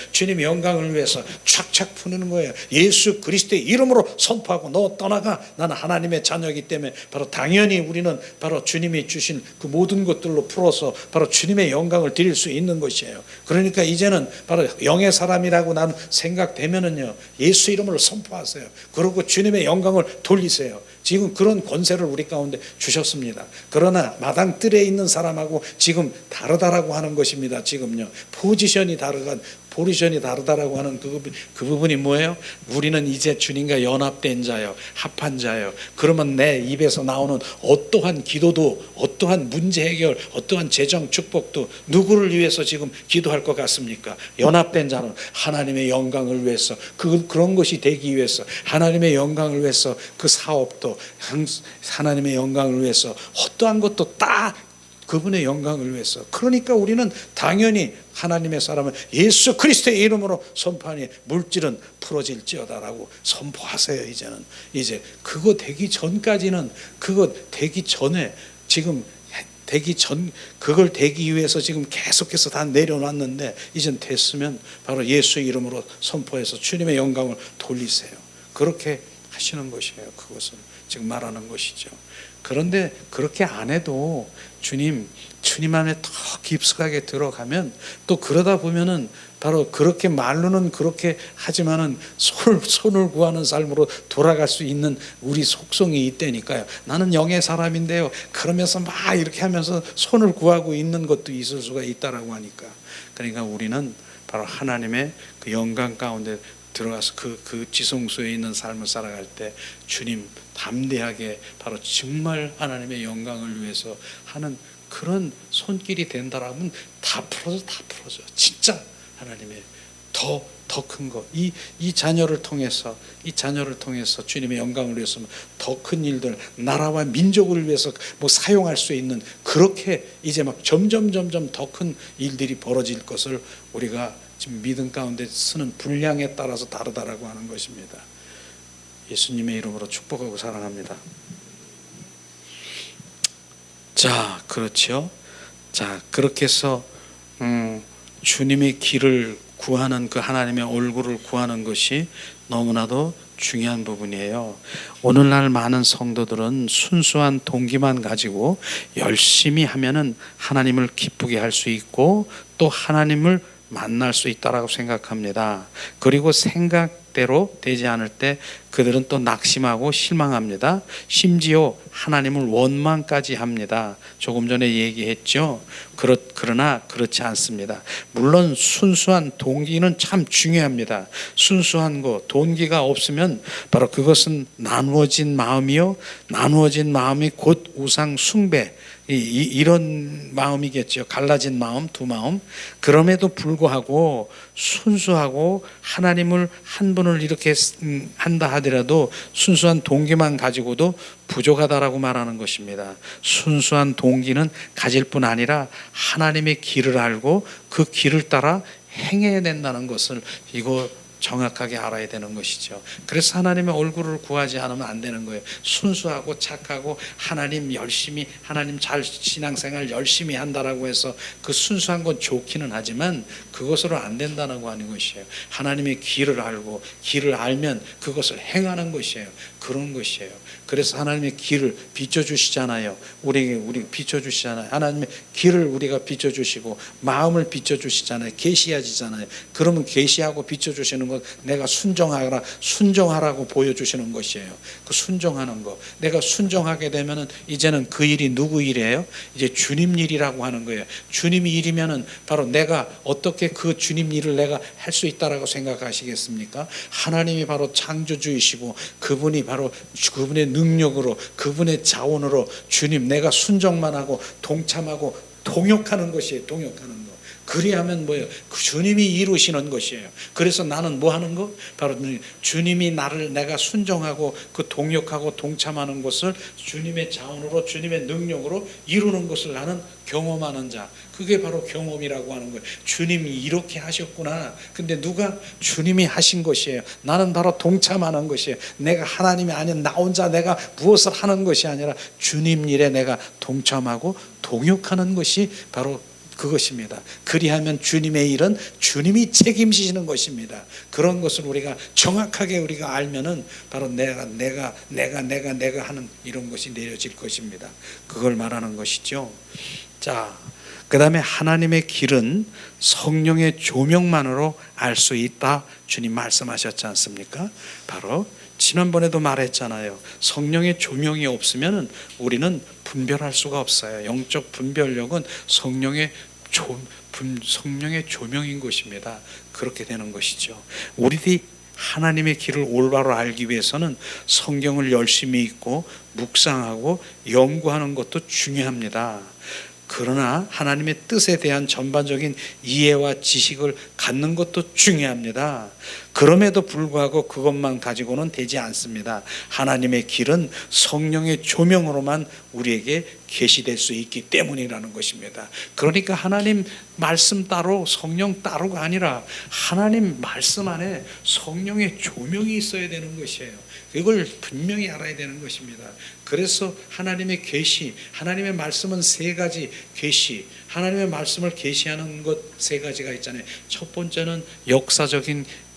착착 푸는 거예요. 예수 그리스도의 이름으로 선포하고 너 떠나가. 나는 하나님의 자녀이기 때문에 바로 당연히 우리는 바로 주님이 주신 그 모든 것들로 풀어서 바로 주님의 영광을 드릴 수 있는 것이에요. 그러니까 이제는 바로 영의 사람이라고 나는 생각되면은요, 예수 이름으로 선포하세요. 그리고 주님의 영광을 돌리세요. 지금 그런 권세를 우리 가운데 주셨습니다. 그러나 마당뜰에 있는 사람하고 지금 다르다라고 하는 것입니다. 지금요 포지션이 다르다라고 하는 그 부분이 뭐예요? 우리는 이제 주님과 연합된 자요, 합한 자요. 그러면 내 입에서 나오는 어떠한 기도도, 어떠한 문제 해결, 어떠한 재정 축복도 누구를 위해서 지금 기도할 것 같습니까? 연합된 자는 하나님의 영광을 위해서 그런 것이 되기 위해서 하나님의 영광을 위해서 그 사업도 하나님의 영광을 위해서 어떠한 것도 다 그분의 영광을 위해서. 그러니까 우리는 당연히 하나님의 사람은 예수 그리스도의 이름으로 선포하니 물질은 풀어질지어다라고 선포하세요. 이제 그거 되기 전까지는 그걸 되기 위해서 지금 계속해서 다 내려놨는데 이젠 됐으면 바로 예수 이름으로 선포해서 주님의 영광을 돌리세요. 그렇게 하시는 것이에요. 그것은 지금 말하는 것이죠. 그런데 그렇게 안 해도 주님 안에 더 깊숙하게 들어가면 또 그러다 보면은 바로 그렇게 말로는 그렇게 하지만은 손을 구하는 삶으로 돌아갈 수 있는 우리 속성이 있다니까요. 나는 영의 사람인데요. 그러면서 막 이렇게 하면서 손을 구하고 있는 것도 있을 수가 있다라고 하니까. 그러니까 우리는 바로 하나님의 그 영광 가운데 들어가서 그 지성소에 있는 삶을 살아갈 때 주님 담대하게 바로 정말 하나님의 영광을 위해서 하는 그런 손길이 된다라면 다 풀어져. 진짜 하나님의 더 큰 것, 이 자녀를 통해서 주님의 영광을 위해서 더 큰 일들, 나라와 민족을 위해서 사용할 수 있는 그렇게 이제 막 점점 더 큰 일들이 벌어질 것을 우리가 지금 믿음 가운데 쓰는 분량에 따라서 다르다라고 하는 것입니다. 예수님의 이름으로 축복하고 사랑합니다. 자, 그렇죠. 자, 그렇게 해서 주님의 길을 구하는, 그 하나님의 얼굴을 구하는 것이 너무나도 중요한 부분이에요. 오늘날 많은 성도들은 순수한 동기만 가지고 열심히 하면은 하나님을 기쁘게 할 수 있고 또 하나님을 만날 수 있다라고 생각합니다. 그리고 생각대로 되지 않을 때 그들은 또 낙심하고 실망합니다. 심지어 하나님을 원망까지 합니다. 조금 전에 얘기했죠. 그러나 그렇지 않습니다. 물론 순수한 동기는 참 중요합니다. 순수한 거, 동기가 없으면 바로 그것은 나누어진 마음이요, 나누어진 마음이 곧 우상 숭배, 이런 마음이겠죠. 갈라진 마음, 두 마음. 그럼에도 불구하고 순수하고 하나님을 한 분을 이렇게 한다 하더라도 순수한 동기만 가지고도 부족하다라고 말하는 것입니다. 순수한 동기는 가질 뿐 아니라 하나님의 길을 알고 그 길을 따라 행해야 된다는 것을 이거 정확하게 알아야 되는 것이죠. 그래서 하나님의 얼굴을 구하지 않으면 안 되는 거예요. 순수하고 착하고 하나님 열심히, 하나님 잘 신앙생활 열심히 한다라고 해서 그 순수한 건 좋기는 하지만 그것으로 안 된다는 하는 것이에요. 하나님의 길을 알고 길을 알면 그것을 행하는 것이에요. 그런 것이에요. 그래서 하나님의 길을 비춰주시잖아요. 우리 비춰주시잖아요. 하나님의 길을 우리가 비춰주시고 마음을 비춰주시잖아요. 계시하시잖아요. 그러면 계시하고 비춰주시는 건 내가 순종하라고 보여주시는 것이에요. 그 순종하는 거. 내가 순종하게 되면은 이제는 그 일이 누구 일이에요? 이제 주님 일이라고 하는 거예요. 주님 일이면은 바로 내가 어떻게 그 주님 일을 내가 할 수 있다라고 생각하시겠습니까? 하나님이 바로 창조주이시고 그분이 바로 그분의 능력으로 그분의 자원으로 주님 내가 순종만 하고 동참하고 동역하는 것이에요. 동역하는 거. 그리하면 뭐예요? 주님이 이루시는 것이에요. 그래서 나는 뭐 하는 거? 바로 주님이 내가 순종하고 그 동역하고 동참하는 것을 주님의 자원으로 주님의 능력으로 이루는 것을 나는 경험하는 자. 그게 바로 경험이라고 하는 거예요. 주님이 이렇게 하셨구나. 근데 누가? 주님이 하신 것이에요. 나는 바로 동참하는 것이에요. 내가 하나님이 아닌 나 혼자 내가 무엇을 하는 것이 아니라 주님 일에 내가 동참하고 동역하는 것이 바로 그것입니다. 그리하면 주님의 일은 주님이 책임지시는 것입니다. 그런 것을 우리가 정확하게 우리가 알면은 바로 내가 하는 이런 것이 내려질 것입니다. 그걸 말하는 것이죠. 자, 그 다음에 하나님의 길은 성령의 조명만으로 알 수 있다. 주님 말씀하셨지 않습니까? 바로 지난번에도 말했잖아요. 성령의 조명이 없으면 우리는 분별할 수가 없어요. 영적 분별력은 성령의 조명인 것입니다. 그렇게 되는 것이죠. 우리들이 하나님의 길을 올바로 알기 위해서는 성경을 열심히 읽고 묵상하고 연구하는 것도 중요합니다. 그러나 하나님의 뜻에 대한 전반적인 이해와 지식을 갖는 것도 중요합니다. 그럼에도 불구하고 그것만 가지고는 되지 않습니다. 하나님의 길은 성령의 조명으로만 우리에게 계시될 수 있기 때문이라는 것입니다. 그러니까 하나님 말씀 따로 성령 따로가 아니라 하나님 말씀 안에 성령의 조명이 있어야 되는 것이에요. 이걸 분명히 알아야 되는 것입니다. 그래서 하나님의 계시, 하나님의 말씀은 세 가지 계시, 하나님의 말씀을 계시하는 것 세 가지가 있잖아요. 첫 번째는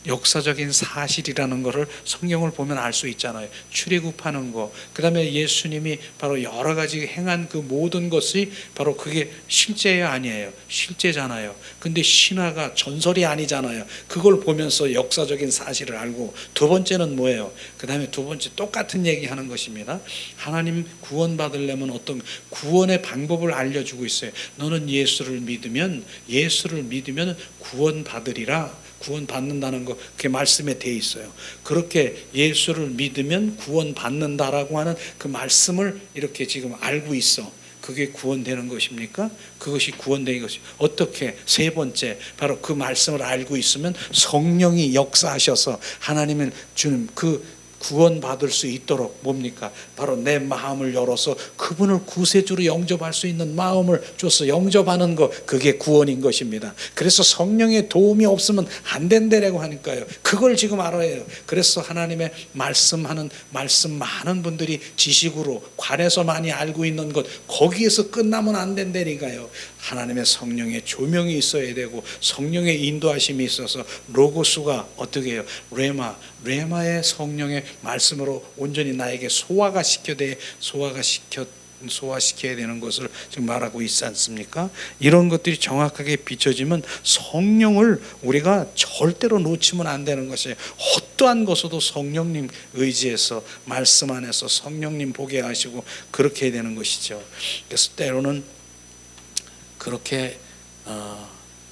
역사적인 사실이라는 것을 성경을 보면 알 수 있잖아요. 출애굽하는 거, 그 다음에 예수님이 바로 여러 가지 행한 그 모든 것이 바로 그게 실제예요, 아니에요? 실제잖아요. 근데 신화가 전설이 아니잖아요. 그걸 보면서 역사적인 사실을 알고, 두 번째는 뭐예요? 그 다음에 두 번째 똑같은 얘기하는 것입니다. 하나님 구원받으려면 어떤 구원의 방법을 알려주고 있어요. 너는 예수를 믿으면 구원받으리라. 구원받는다는 거 그게 말씀에 돼 있어요. 그렇게 예수를 믿으면 구원받는다라고 하는 그 말씀을 이렇게 지금 알고 있어. 그게 구원되는 것입니까? 그것이 구원되는 것이 어떻게? 세 번째, 바로 그 말씀을 알고 있으면 성령이 역사하셔서 하나님을 주는 그 구원받을 수 있도록 뭡니까? 바로 내 마음을 열어서 그분을 구세주로 영접할 수 있는 마음을 줘서 영접하는 것, 그게 구원인 것입니다. 그래서 성령의 도움이 없으면 안 된다라고 하니까요. 그걸 지금 알아야 해요. 그래서 하나님의 말씀하는 말씀 많은 분들이 지식으로 관해서 많이 알고 있는 것, 거기에서 끝나면 안 된다니까요. 하나님의 성령의 조명이 있어야 되고 성령의 인도하심이 있어서 로고스가 어떻게 해요? 레마의 성령의 말씀으로 온전히 나에게 소화시켜야 되는 것을 지금 말하고 있지 않습니까? 이런 것들이 정확하게 비춰지면 성령을 우리가 절대로 놓치면 안 되는 것이에요. 어떠한 것으로도 성령님 의지해서 말씀 안에서 성령님 보게 하시고 그렇게 해야 되는 것이죠. 그래서 때로는 그렇게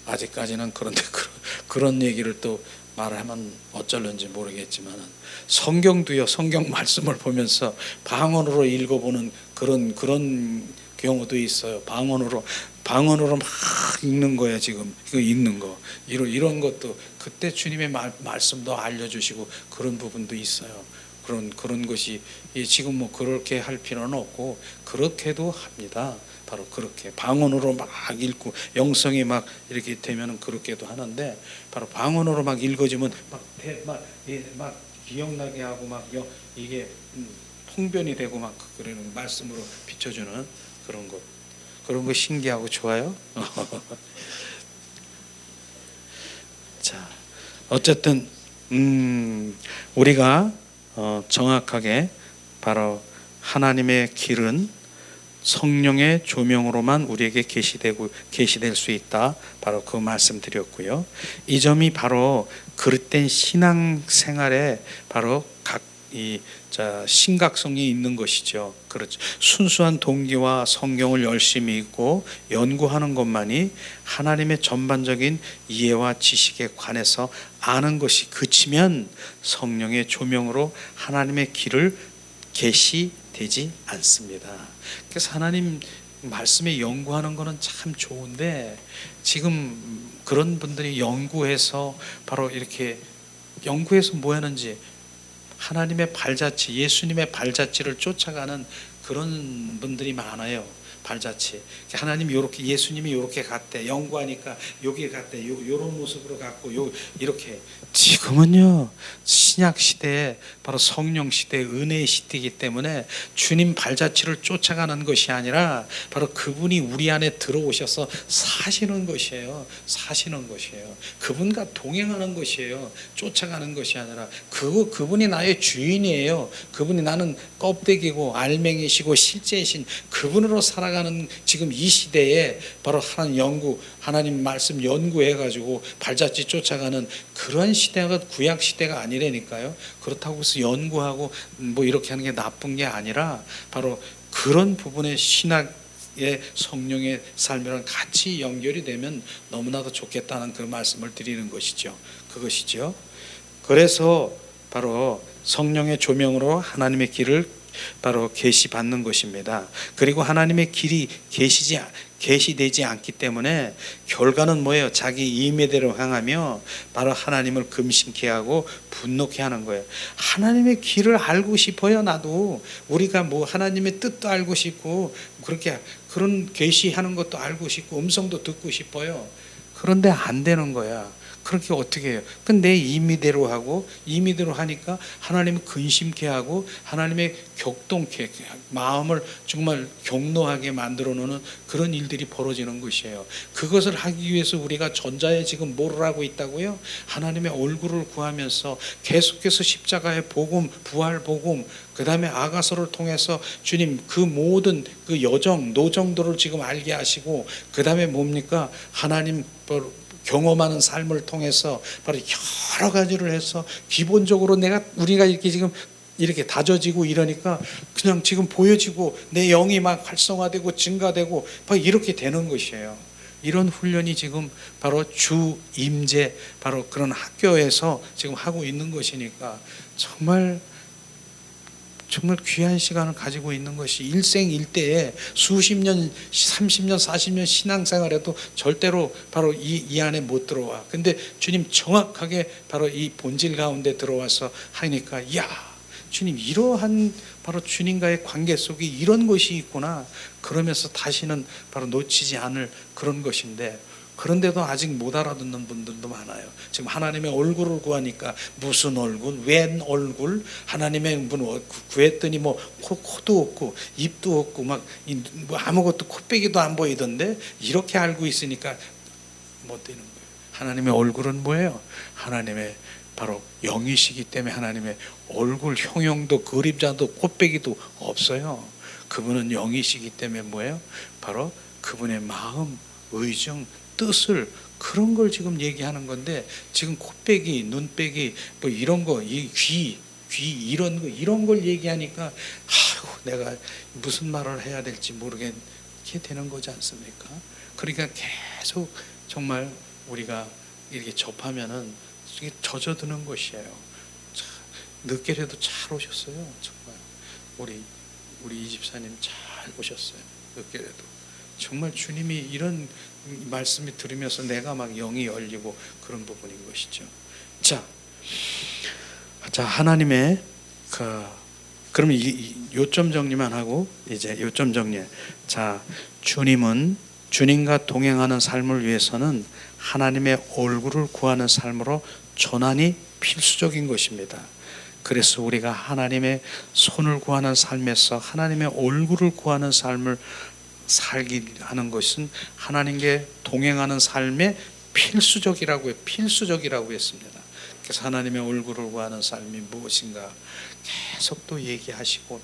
아직까지는 그런데 그런 얘기를 또 말하면 어쩔는지 모르겠지만 성경도요, 성경 말씀을 보면서 방언으로 읽어보는 그런 경우도 있어요. 방언으로 막 읽는 거야. 지금 이거 읽는 거 이런 것도 그때 주님의 말씀도 알려주시고 그런 부분도 있어요. 그런 것이 지금 뭐 그렇게 할 필요는 없고 그렇게도 합니다. 바로 그렇게 방언으로 막 읽고 영성이 막 이렇게 되면은 그렇게도 하는데, 바로 방언으로 막 읽어지면 막 기억나게 하고 막 이게 통변이 되고 막 그러는 말씀으로 비춰주는 그런 거 신기하고 좋아요. 자, 어쨌든 우리가 정확하게 바로 하나님의 길은 성령의 조명으로만 우리에게 계시될 수 있다. 바로 그 말씀 드렸고요. 이 점이 바로 그릇된 신앙생활에 바로 심각성이 있는 것이죠. 그렇죠. 순수한 동기와 성경을 열심히 읽고 연구하는 것만이 하나님의 전반적인 이해와 지식에 관해서 아는 것이 그치면 성령의 조명으로 하나님의 길을 계시되지 않습니다. 그래서 하나님 말씀에 연구하는 거는 참 좋은데, 지금 그런 분들이 연구해서 바로 이렇게 연구해서 뭐 하는지, 하나님의 발자취, 예수님의 발자취를 쫓아가는 그런 분들이 많아요. 발자취. 하나님 요렇게, 예수님이 요렇게 갔대. 연구하니까 여기 갔대. 요런 모습으로 갔고 이렇게. 지금은요, 신약 시대에 바로 성령 시대, 은혜의 시대이기 때문에 주님 발자취를 쫓아가는 것이 아니라 바로 그분이 우리 안에 들어오셔서 사시는 것이에요. 그분과 동행하는 것이에요. 쫓아가는 것이 아니라 그분이 나의 주인이에요. 그분이 나는 껍데기고 알맹이시고 실제이신 그분으로 살아가는 지금 이 시대에 바로 하나님 말씀 연구해가지고 발자취 쫓아가는 그런 시대가 구약 시대가 아니라니까요. 그렇다고 해서 연구하고 뭐 이렇게 하는 게 나쁜 게 아니라 바로 그런 부분의 신학의 성령의 삶이랑 같이 연결이 되면 너무나도 좋겠다는 그 말씀을 드리는 것이죠. 그것이죠. 그래서 바로 성령의 조명으로 하나님의 길을 바로 계시받는 것입니다. 그리고 하나님의 길이 계시되지 않기 때문에 결과는 뭐예요? 자기 임의대로 향하며 바로 하나님을 금신케 하고 분노케 하는 거예요. 하나님의 길을 알고 싶어요. 나도 우리가 뭐 하나님의 뜻도 알고 싶고 그렇게 그런 계시하는 것도 알고 싶고 음성도 듣고 싶어요. 그런데 안 되는 거야. 그렇게 어떻게 해요? 근데 임의대로 하니까 하나님을 근심케 하고 하나님의 격동케, 마음을 정말 격노하게 만들어 놓는 그런 일들이 벌어지는 것이에요. 그것을 하기 위해서 우리가 전자에 지금 뭐를 하고 있다고요? 하나님의 얼굴을 구하면서 계속해서 십자가의 복음, 부활 복음, 그 다음에 아가서를 통해서 주님 그 모든 그 노정도를 지금 알게 하시고, 그 다음에 뭡니까? 하나님 경험하는 삶을 통해서 바로 여러 가지를 해서 기본적으로 우리가 이렇게 지금 이렇게 다져지고 이러니까 그냥 지금 보여지고 내 영이 막 활성화되고 증가되고 막 이렇게 되는 것이에요. 이런 훈련이 지금 바로 주 임재 바로 그런 학교에서 지금 하고 있는 것이니까 정말 귀한 시간을 가지고 있는 것이 일생일대에 수십 년, 30년, 40년 신앙생활에도 절대로 바로 이 안에 못 들어와. 근데 주님 정확하게 바로 이 본질 가운데 들어와서 하니까 주님 이러한 바로 주님과의 관계 속에 이런 것이 있구나. 그러면서 다시는 바로 놓치지 않을 그런 것인데, 그런데도 아직 못 알아듣는 분들도 많아요. 지금 하나님의 얼굴을 구하니까 무슨 얼굴, 웬 얼굴, 하나님의 분 구했더니 뭐 코도 없고 입도 없고 막 뭐 아무것도 코빼기도 안 보이던데 이렇게 알고 있으니까 못 되는 거예요. 하나님의 얼굴은 뭐예요? 하나님의 바로 영이시기 때문에 하나님의 얼굴 형용도 그림자도 코빼기도 없어요. 그분은 영이시기 때문에 뭐예요? 바로 그분의 마음, 의정, 뜻을, 그런 걸 지금 얘기하는 건데, 지금 코빼기, 눈빼기 뭐 이런 거, 이 귀 이런 거, 이런 걸 얘기하니까 아이고 내가 무슨 말을 해야 될지 모르겠게 되는 거지 않습니까? 그러니까 계속 정말 우리가 이렇게 접하면은 이게 젖어드는 것이에요. 늦게라도 잘 오셨어요. 정말 우리 이 집사님 잘 오셨어요. 늦게라도 정말 주님이 이런 말씀이 들으면서 내가 막 영이 열리고 그런 부분인 것이죠. 자 하나님의 그러면 요점 정리만 하고 이제 요점 정리. 자, 주님은 주님과 동행하는 삶을 위해서는 하나님의 얼굴을 구하는 삶으로 전환이 필수적인 것입니다. 그래서 우리가 하나님의 손을 구하는 삶에서 하나님의 얼굴을 구하는 삶을 살기 하는 것은 하나님께 동행하는 삶의 필수적이라고 했습니다. 그래서 하나님의 얼굴을 구하는 삶이 무엇인가 계속 또 얘기하시고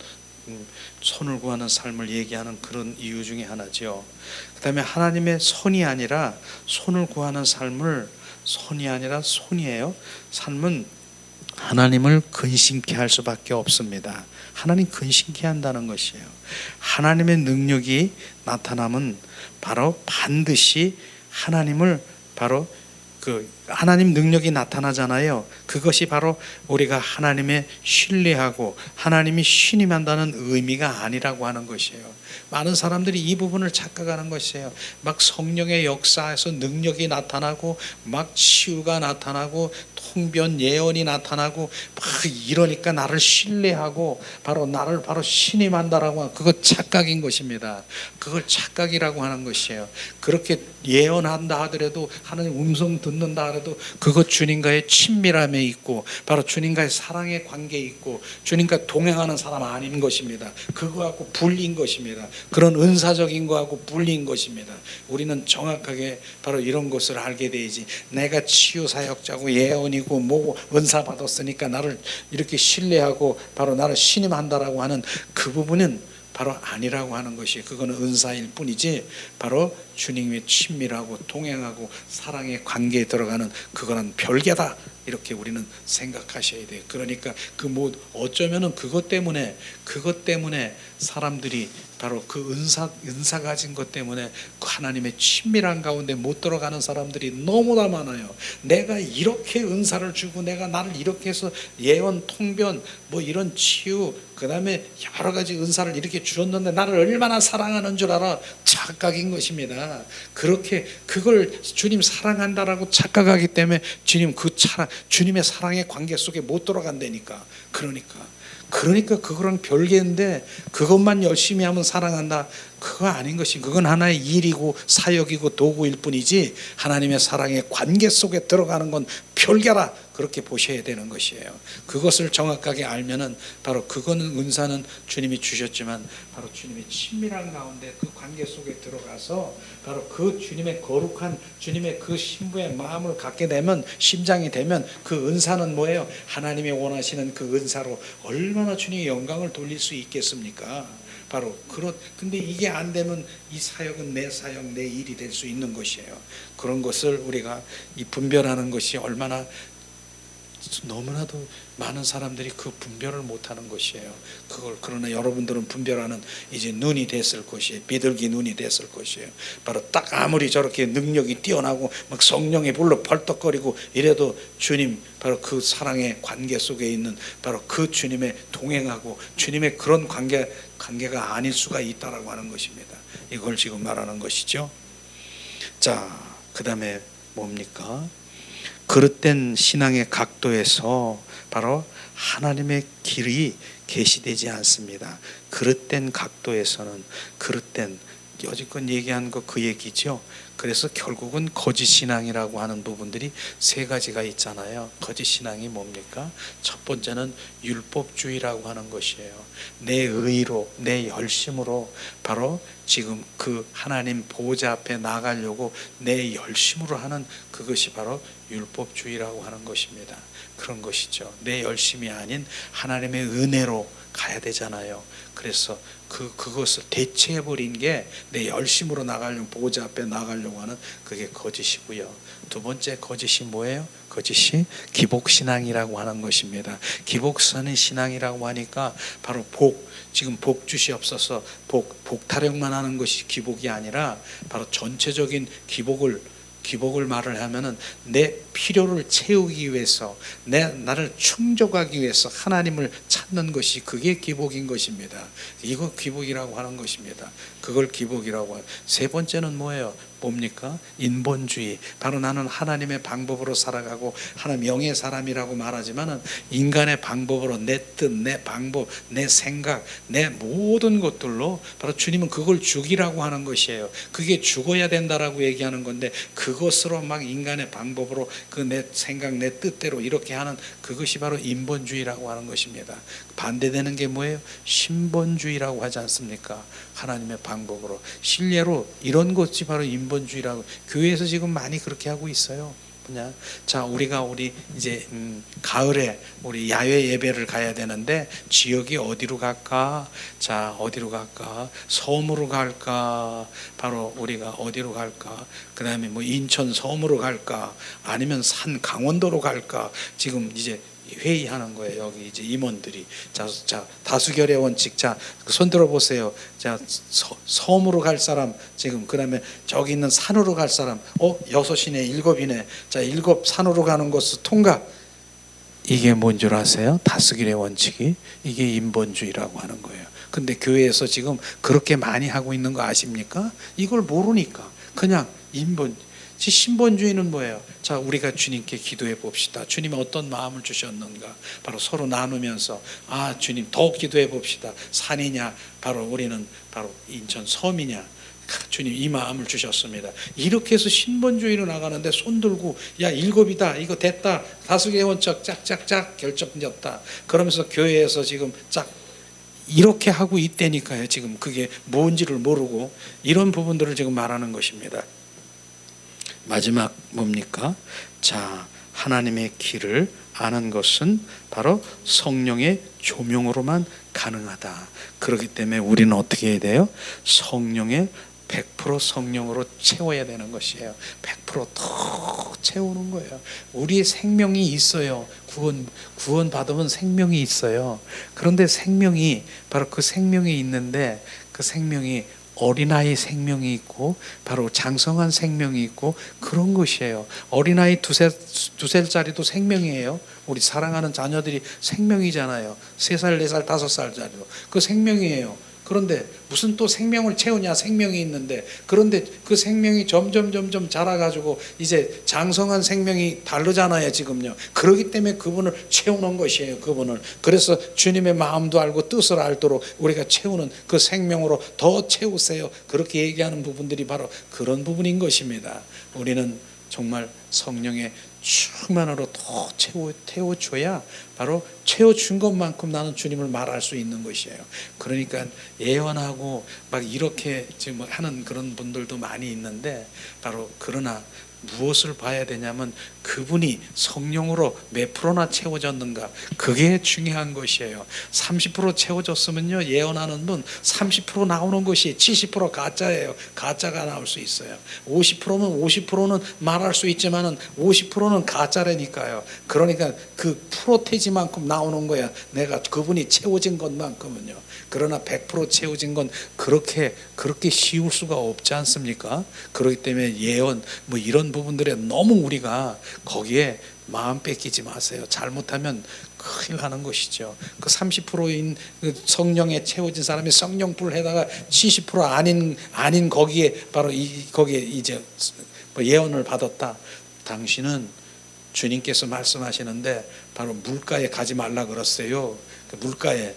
손을 구하는 삶을 얘기하는 그런 이유 중에 하나죠. 그 다음에 하나님의 손이 아니라 손을 구하는 삶을, 손이 아니라 손이에요. 삶은 하나님을 근심케 할 수밖에 없습니다. 하나님 근심케 한다는 것이에요. 하나님의 능력이 나타나면 바로 반드시 하나님을 바로 하나님 능력이 나타나잖아요. 그것이 바로 우리가 하나님의 신뢰하고 하나님이 신임한다는 의미가 아니라고 하는 것이에요. 많은 사람들이 이 부분을 착각하는 것이에요. 막 성령의 역사에서 능력이 나타나고 막 치유가 나타나고 통변 예언이 나타나고 막 이러니까 나를 신뢰하고 바로 나를 바로 신임한다라고 하는, 그거 착각인 것입니다. 그걸 착각이라고 하는 것이에요. 그렇게 예언한다 하더라도, 하나님 음성 듣는다 하더라도 그것 주님과의 친밀함에 있고 바로 주님과의 사랑의 관계에 있고 주님과 동행하는 사람 아닌 것입니다. 그거하고 분리인 것입니다. 그런 은사적인 거하고 분리인 것입니다. 우리는 정확하게 바로 이런 것을 알게 되지, 내가 치유사역자고 예언이고 뭐 은사 받았으니까 나를 이렇게 신뢰하고 바로 나를 신임한다라고 하는 그 부분은 바로 아니라고 하는 것이, 그거는 은사일 뿐이지 바로 주님의 친밀하고 동행하고 사랑의 관계에 들어가는 그거는 별개다, 이렇게 우리는 생각하셔야 돼요. 그러니까 어쩌면은 그것 때문에 사람들이 바로 그 은사 가진 것 때문에 그 하나님의 친밀한 가운데 못 들어가는 사람들이 너무나 많아요. 내가 이렇게 은사를 주고 내가 나를 이렇게 해서 예언, 통변, 뭐 이런 치유, 그 다음에 여러 가지 은사를 이렇게 주었는데 나를 얼마나 사랑하는 줄 알아? 착각인 것입니다. 그렇게 그걸 주님 사랑한다라고 착각하기 때문에 주님의 사랑의 관계 속에 못 들어간다니까. 그러니까 그거랑 별개인데, 그것만 열심히 하면 사랑한다, 그거 아닌 것이, 그건 하나의 일이고 사역이고 도구일 뿐이지 하나님의 사랑의 관계 속에 들어가는 건 별개라, 그렇게 보셔야 되는 것이에요. 그것을 정확하게 알면은 바로 그거는, 은사는 주님이 주셨지만 바로 주님의 친밀한 가운데 그 관계 속에 들어가서 바로 그 주님의 거룩한 주님의 그 신부의 마음을 갖게 되면, 심장이 되면 그 은사는 뭐예요? 하나님이 원하시는 그 은사로 얼마나 주님의 영광을 돌릴 수 있겠습니까? 바로 근데 이게 안 되면 이 사역은 내 사역, 내 일이 될 수 있는 것이에요. 그런 것을 우리가 이 분별하는 것이 얼마나, 너무나도 많은 사람들이 그 분별을 못하는 것이에요. 그러나 여러분들은 분별하는 이제 눈이 됐을 것이에요. 비둘기 눈이 됐을 것이에요. 바로 딱 아무리 저렇게 능력이 뛰어나고 막 성령의 불로 벌떡거리고 이래도 주님, 바로 그 사랑의 관계 속에 있는 바로 그 주님의 동행하고 주님의 그런 관계가 아닐 수가 있다라고 하는 것입니다. 이걸 지금 말하는 것이죠. 자, 그 다음에 뭡니까? 그릇된 신앙의 각도에서 바로 하나님의 길이 계시되지 않습니다. 그릇된 각도에서는 그릇된 여지껏 얘기한 거 그 얘기죠. 그래서 결국은 거짓 신앙이라고 하는 부분들이 세 가지가 있잖아요. 거짓 신앙이 뭡니까? 첫 번째는 율법주의라고 하는 것이에요. 내 의로, 내 열심으로 바로 지금 그 하나님 보호자 앞에 나가려고 내 열심으로 하는 그것이 바로 율법주의라고 하는 것입니다. 그런 것이죠. 내 열심이 아닌 하나님의 은혜로 가야 되잖아요. 그래서 그것을 대체해버린 게 내 열심으로 나가려고, 보호자 앞에 나가려고 하는 그게 거짓이고요. 두 번째 거짓이 뭐예요? 거짓이 기복신앙이라고 하는 것입니다. 기복하는 신앙이라고 하니까 바로 지금 복 주시옵소서, 복 타령만 하는 것이 기복이 아니라 바로 전체적인 기복을 말을 하면은 내 필요를 채우기 위해서, 나를 충족하기 위해서 하나님을 찾는 것이 그게 기복인 것입니다. 이거 기복이라고 하는 것입니다. 그걸 기복이라고 해요. 세 번째는 뭐예요? 뭡니까? 인본주의. 바로 나는 하나님의 방법으로 살아가고 하나님 영의 사람이라고 말하지만은 인간의 방법으로 내 뜻, 내 방법, 내 생각, 내 모든 것들로 바로 주님은 그걸 죽이라고 하는 것이에요. 그게 죽어야 된다라고 얘기하는 건데 그것으로 막 인간의 방법으로 그 내 생각, 내 뜻대로 이렇게 하는 그것이 바로 인본주의라고 하는 것입니다. 반대되는 게 뭐예요? 신본주의라고 하지 않습니까? 하나님의 방법으로 신뢰로 이런 것이 바로 인본주의라고 교회에서 지금 많이 그렇게 하고 있어요. 자, 우리가 이제 가을에 우리 야외 예배를 가야 되는데 지역이 어디로 갈까? 자, 어디로 갈까? 섬으로 갈까? 바로 우리가 어디로 갈까? 그 다음에 뭐 인천 섬으로 갈까? 아니면 산 강원도로 갈까? 지금 이제 회의하는 거예요. 여기 이제 임원들이. 자, 다수결의 원칙. 자, 손 들어 보세요. 자, 섬으로 갈 사람 지금, 그다음에 저기 있는 산으로 갈 사람. 6이네, 7이네. 자, 7 산으로 가는 것을 통과. 이게 뭔 줄 아세요? 다수결의 원칙이 이게 인본주의라고 하는 거예요. 근데 교회에서 지금 그렇게 많이 하고 있는 거 아십니까? 이걸 모르니까 그냥 신본주의는 뭐예요? 자, 우리가 주님께 기도해 봅시다. 주님이 어떤 마음을 주셨는가? 바로 서로 나누면서 주님 더 기도해 봅시다. 산이냐? 바로 우리는 바로 인천 섬이냐? 주님 이 마음을 주셨습니다. 이렇게 해서 신본주의로 나가는데 손 들고 7이다. 이거 됐다. 다수결의 원칙 짝짝짝 결정됐다. 그러면서 교회에서 지금 이렇게 하고 있다니까요. 지금 그게 뭔지를 모르고 이런 부분들을 지금 말하는 것입니다. 마지막 뭡니까? 자, 하나님의 길을 아는 것은 바로 성령의 조명으로만 가능하다. 그렇기 때문에 우리는 어떻게 해야 돼요? 성령의 100% 성령으로 채워야 되는 것이에요. 100%더 채우는 거예요. 우리의 생명이 있어요. 구원 받으면 생명이 있어요. 그런데 생명이 바로 그 생명이 있는데 그 생명이 어린아이 생명이 있고 바로 장성한 생명이 있고 그런 것이에요. 어린아이 2살짜리도 생명이에요. 우리 사랑하는 자녀들이 생명이잖아요. 3살, 4살, 5살짜리도 그 생명이에요. 그런데 무슨 또 생명을 채우냐? 생명이 있는데. 그런데 그 생명이 점점 자라가지고 이제 장성한 생명이 다르잖아요 지금요. 그렇기 때문에 그분을 채우는 것이에요. 그분을. 그래서 주님의 마음도 알고 뜻을 알도록 우리가 채우는 그 생명으로 더 채우세요. 그렇게 얘기하는 부분들이 바로 그런 부분인 것입니다. 우리는 정말 성령의 충만으로 더 채워줘야 바로 채워준 것만큼 나는 주님을 말할 수 있는 것이에요. 그러니까 예언하고 막 이렇게 지금 하는 그런 분들도 많이 있는데 바로 그러나 무엇을 봐야 되냐면 그분이 성령으로 몇 프로나 채워졌는가, 그게 중요한 것이에요. 30% 채워졌으면요 예언하는 분 30% 나오는 것이 70% 가짜예요. 가짜가 나올 수 있어요. 50%면 50%는 말할 수 있지만은 50%는 가짜라니까요. 그러니까 그 프로테지만큼 나오는 거야. 내가 그분이 채워진 것만큼은요. 그러나 100% 채워진 건 그렇게 쉬울 수가 없지 않습니까? 그렇기 때문에 예언 뭐 이런 부분들에 너무 우리가 거기에 마음 뺏기지 마세요. 잘못하면 큰일 나는 것이죠. 그 30%인 성령에 채워진 사람이 성령불에다가 70% 아닌 거기에 바로 거기에 이제 예언을 받았다. 당신은 주님께서 말씀하시는데 바로 물가에 가지 말라 그랬어요. 그 물가에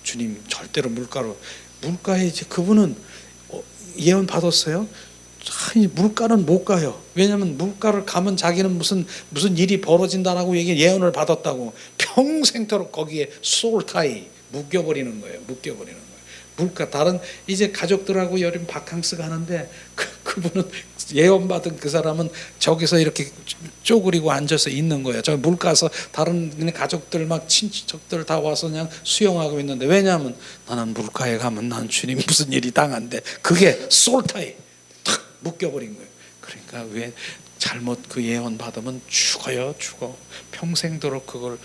주님 절대로 물가에 이제 그분은 예언 받았어요. 물가는 못 가요. 왜냐하면 물가를 가면 자기는 무슨 일이 벌어진다라고 예언을 받았다고 평생토록 거기에 솔타이 묶여버리는 거예요. 물가 다른 이제 가족들하고 여름 바캉스 가는데 그분은 예언 받은 그 사람은 저기서 이렇게 쪼그리고 앉아서 있는 거예요. 저 물가서 다른 가족들 막 친척들 다 와서 그냥 수영하고 있는데, 왜냐하면 나는 물가에 가면 난 주님 무슨 일이 당한데 그게 솔타이 탁 묶여버린 거예요. 그러니까 왜 잘못 그 예언 받으면 죽어 평생도록 그걸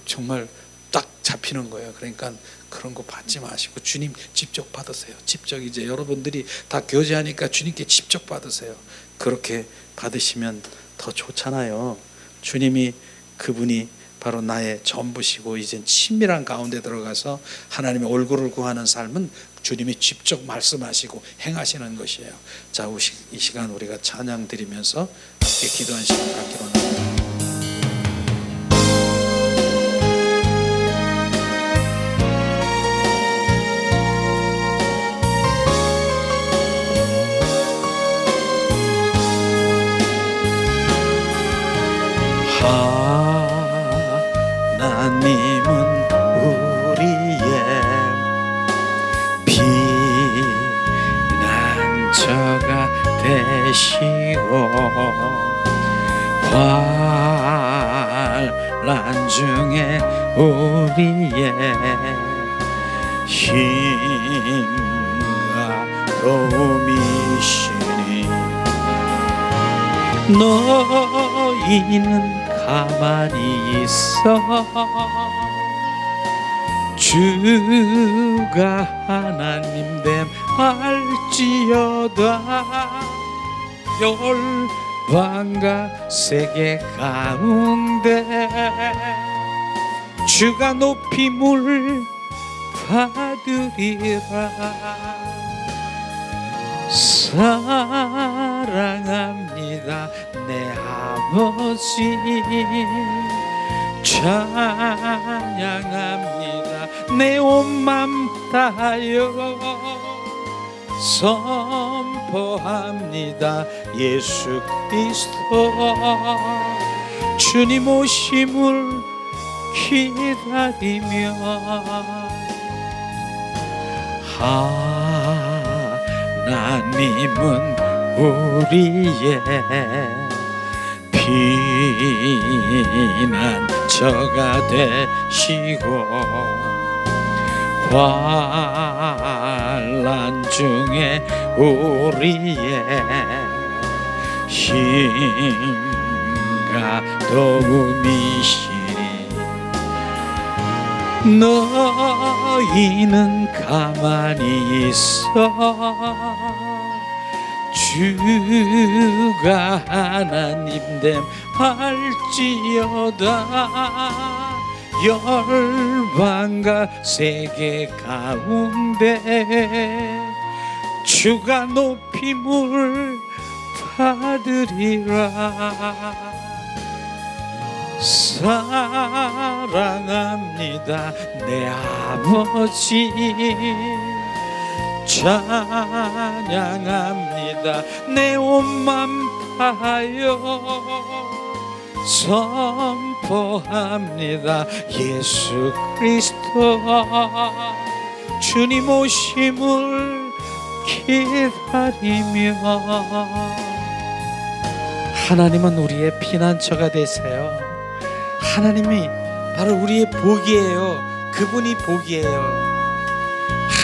정말 딱 잡히는 거예요. 그러니까 그런 거 받지 마시고 주님 직접 받으세요. 직접 이제 여러분들이 다 교제하니까 주님께 직접 받으세요. 그렇게 받으시면 더 좋잖아요. 주님이 그분이 바로 나의 전부시고 이제 친밀한 가운데 들어가서 하나님의 얼굴을 구하는 삶은 주님이 직접 말씀하시고 행하시는 것이에요. 자, 이 시간 우리가 찬양 드리면서 함께 기도한 시간 갖기로 합니다. 하나님은 우리의 피난처가 되시고 환난 중에 우리의 힘과 도움이시니 너희는 가만히 있어 주가 하나님 됨 알지어다. 열방과 세계 가운데 주가 높임을 받으리라. 사랑합니다 내 아버지, 찬양합니다 내 온 맘 다하여 선포합니다 예수 그리스도 주님 오심을 기다리며 하나님은 우리의 피난처가 되시고 환난 중에 우리의 힘과 도움이시니 너희는 가만히 있어 주가 하나님 됨 알지어다. 열방과 세계 가운데 주가 높임을 받으리라. 사랑합니다 내 아버지, 찬양합니다 내 온 맘 다하여 선포합니다 예수 그리스도 주님 오심을 기다리며. 하나님은 우리의 피난처가 되세요. 하나님이 바로 우리의 복이에요. 그분이 복이에요.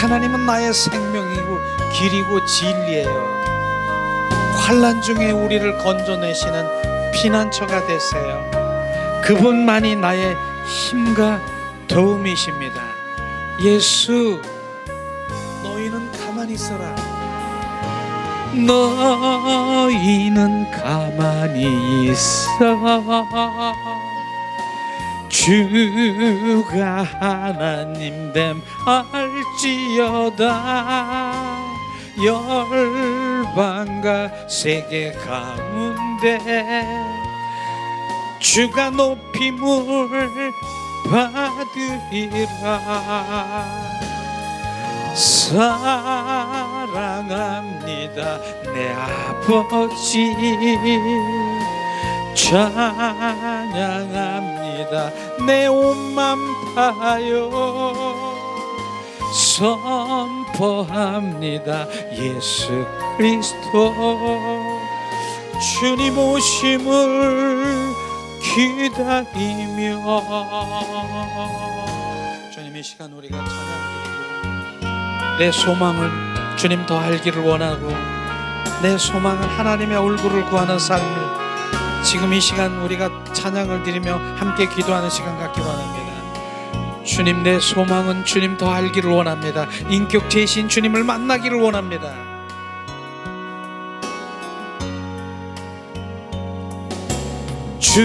하나님은 나의 생명이고 길이고 진리예요. 환난 중에 우리를 건져내시는 피난처가 되세요. 그분만이 나의 힘과 도움이십니다. 예수, 너희는 가만히 있어라. 너희는 가만히 있어 주가 하나님 됨 알지어다. 열방과 세계 가운데 주가 높임을 받으리라. 사랑합니다 내 아버지, 찬양합니다 내 온 맘 다하여, 선포합니다 예수 그리스도 주님 오심을 기다리며. 주님, 이 시간 우리가 찬양드리고 내 소망을 주님 더 알기를 원하고, 내 소망은 하나님의 얼굴을 구하는 삶을 지금 이 시간 우리가 찬양을 드리며 함께 기도하는 시간 갖기 원합니다. 주님, 내 소망은 주님 더 알기를 원합니다. 인격체이신 주님을 만나기를 원합니다. 주,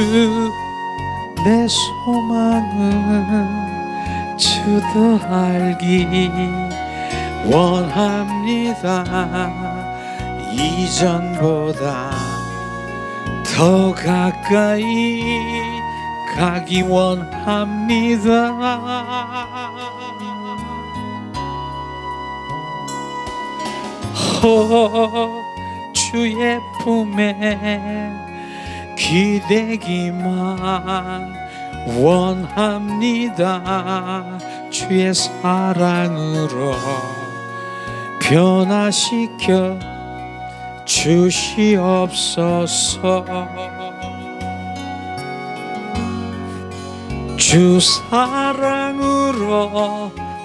내 소망은 주 더 알기 원합니다. 이전보다 더 가까이 가기 원합니다. 주의 품에 기대기만 원합니다. 주의 사랑으로 변화시켜 주시옵소서. 주 사랑으로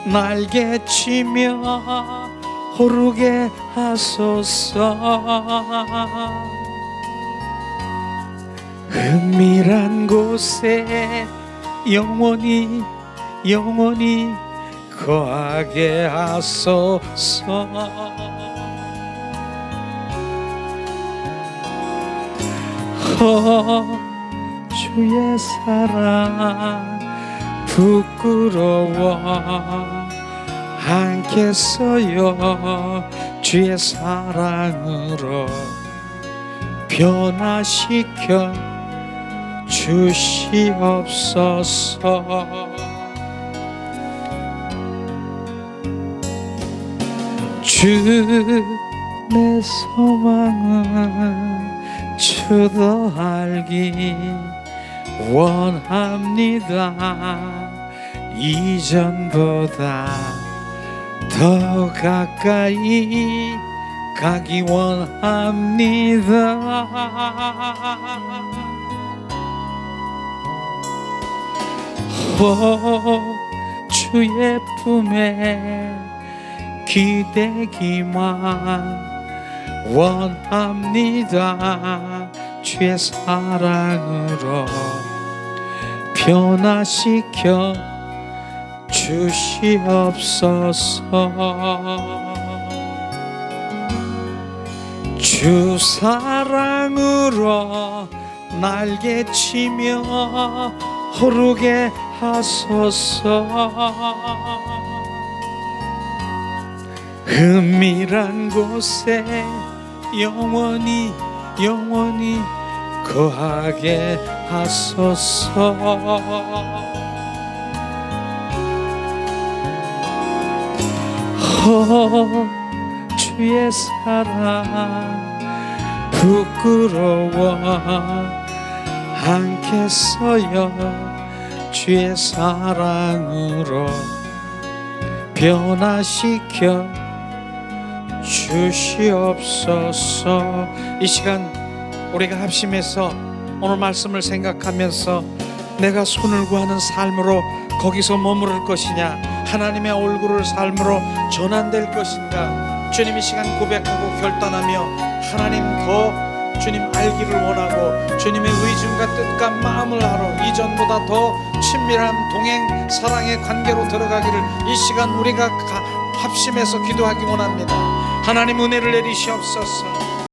날개치며 오르게 하소서. 은밀한 곳에 영원히 거하게 하소서. 주의 사랑 부끄러워 않겠어요. 주의 사랑으로 변화시켜 주시옵소서. 주, 내 소망은 주 더 알기 원합니다. 이전보다 더 가까이 가기 원합니다. 주의 품에 기대기만 원합니다. 주의 사랑으로 변화시켜 주시옵소서. 주 사랑으로 날개치며 오르게 하소서. 은밀한 곳에 영원히 거하게 하소서. 주의 사랑 부끄러워 않겠어요. 주의 사랑으로 변화시켜 주시옵소서. 이 시간 우리가 합심해서 오늘 말씀을 생각하면서 내가 손을 구하는 삶으로 거기서 머무를 것이냐, 하나님의 얼굴을 삶으로 전환될 것인가, 주님 이 시간 고백하고 결단하며 하나님 더 주님 알기를 원하고 주님의 의중과 뜻과 마음을 하러 이전보다 더 친밀한 동행 사랑의 관계로 들어가기를 이 시간 우리가 합심해서 기도하기 원합니다. 하나님 은혜를 내리시옵소서.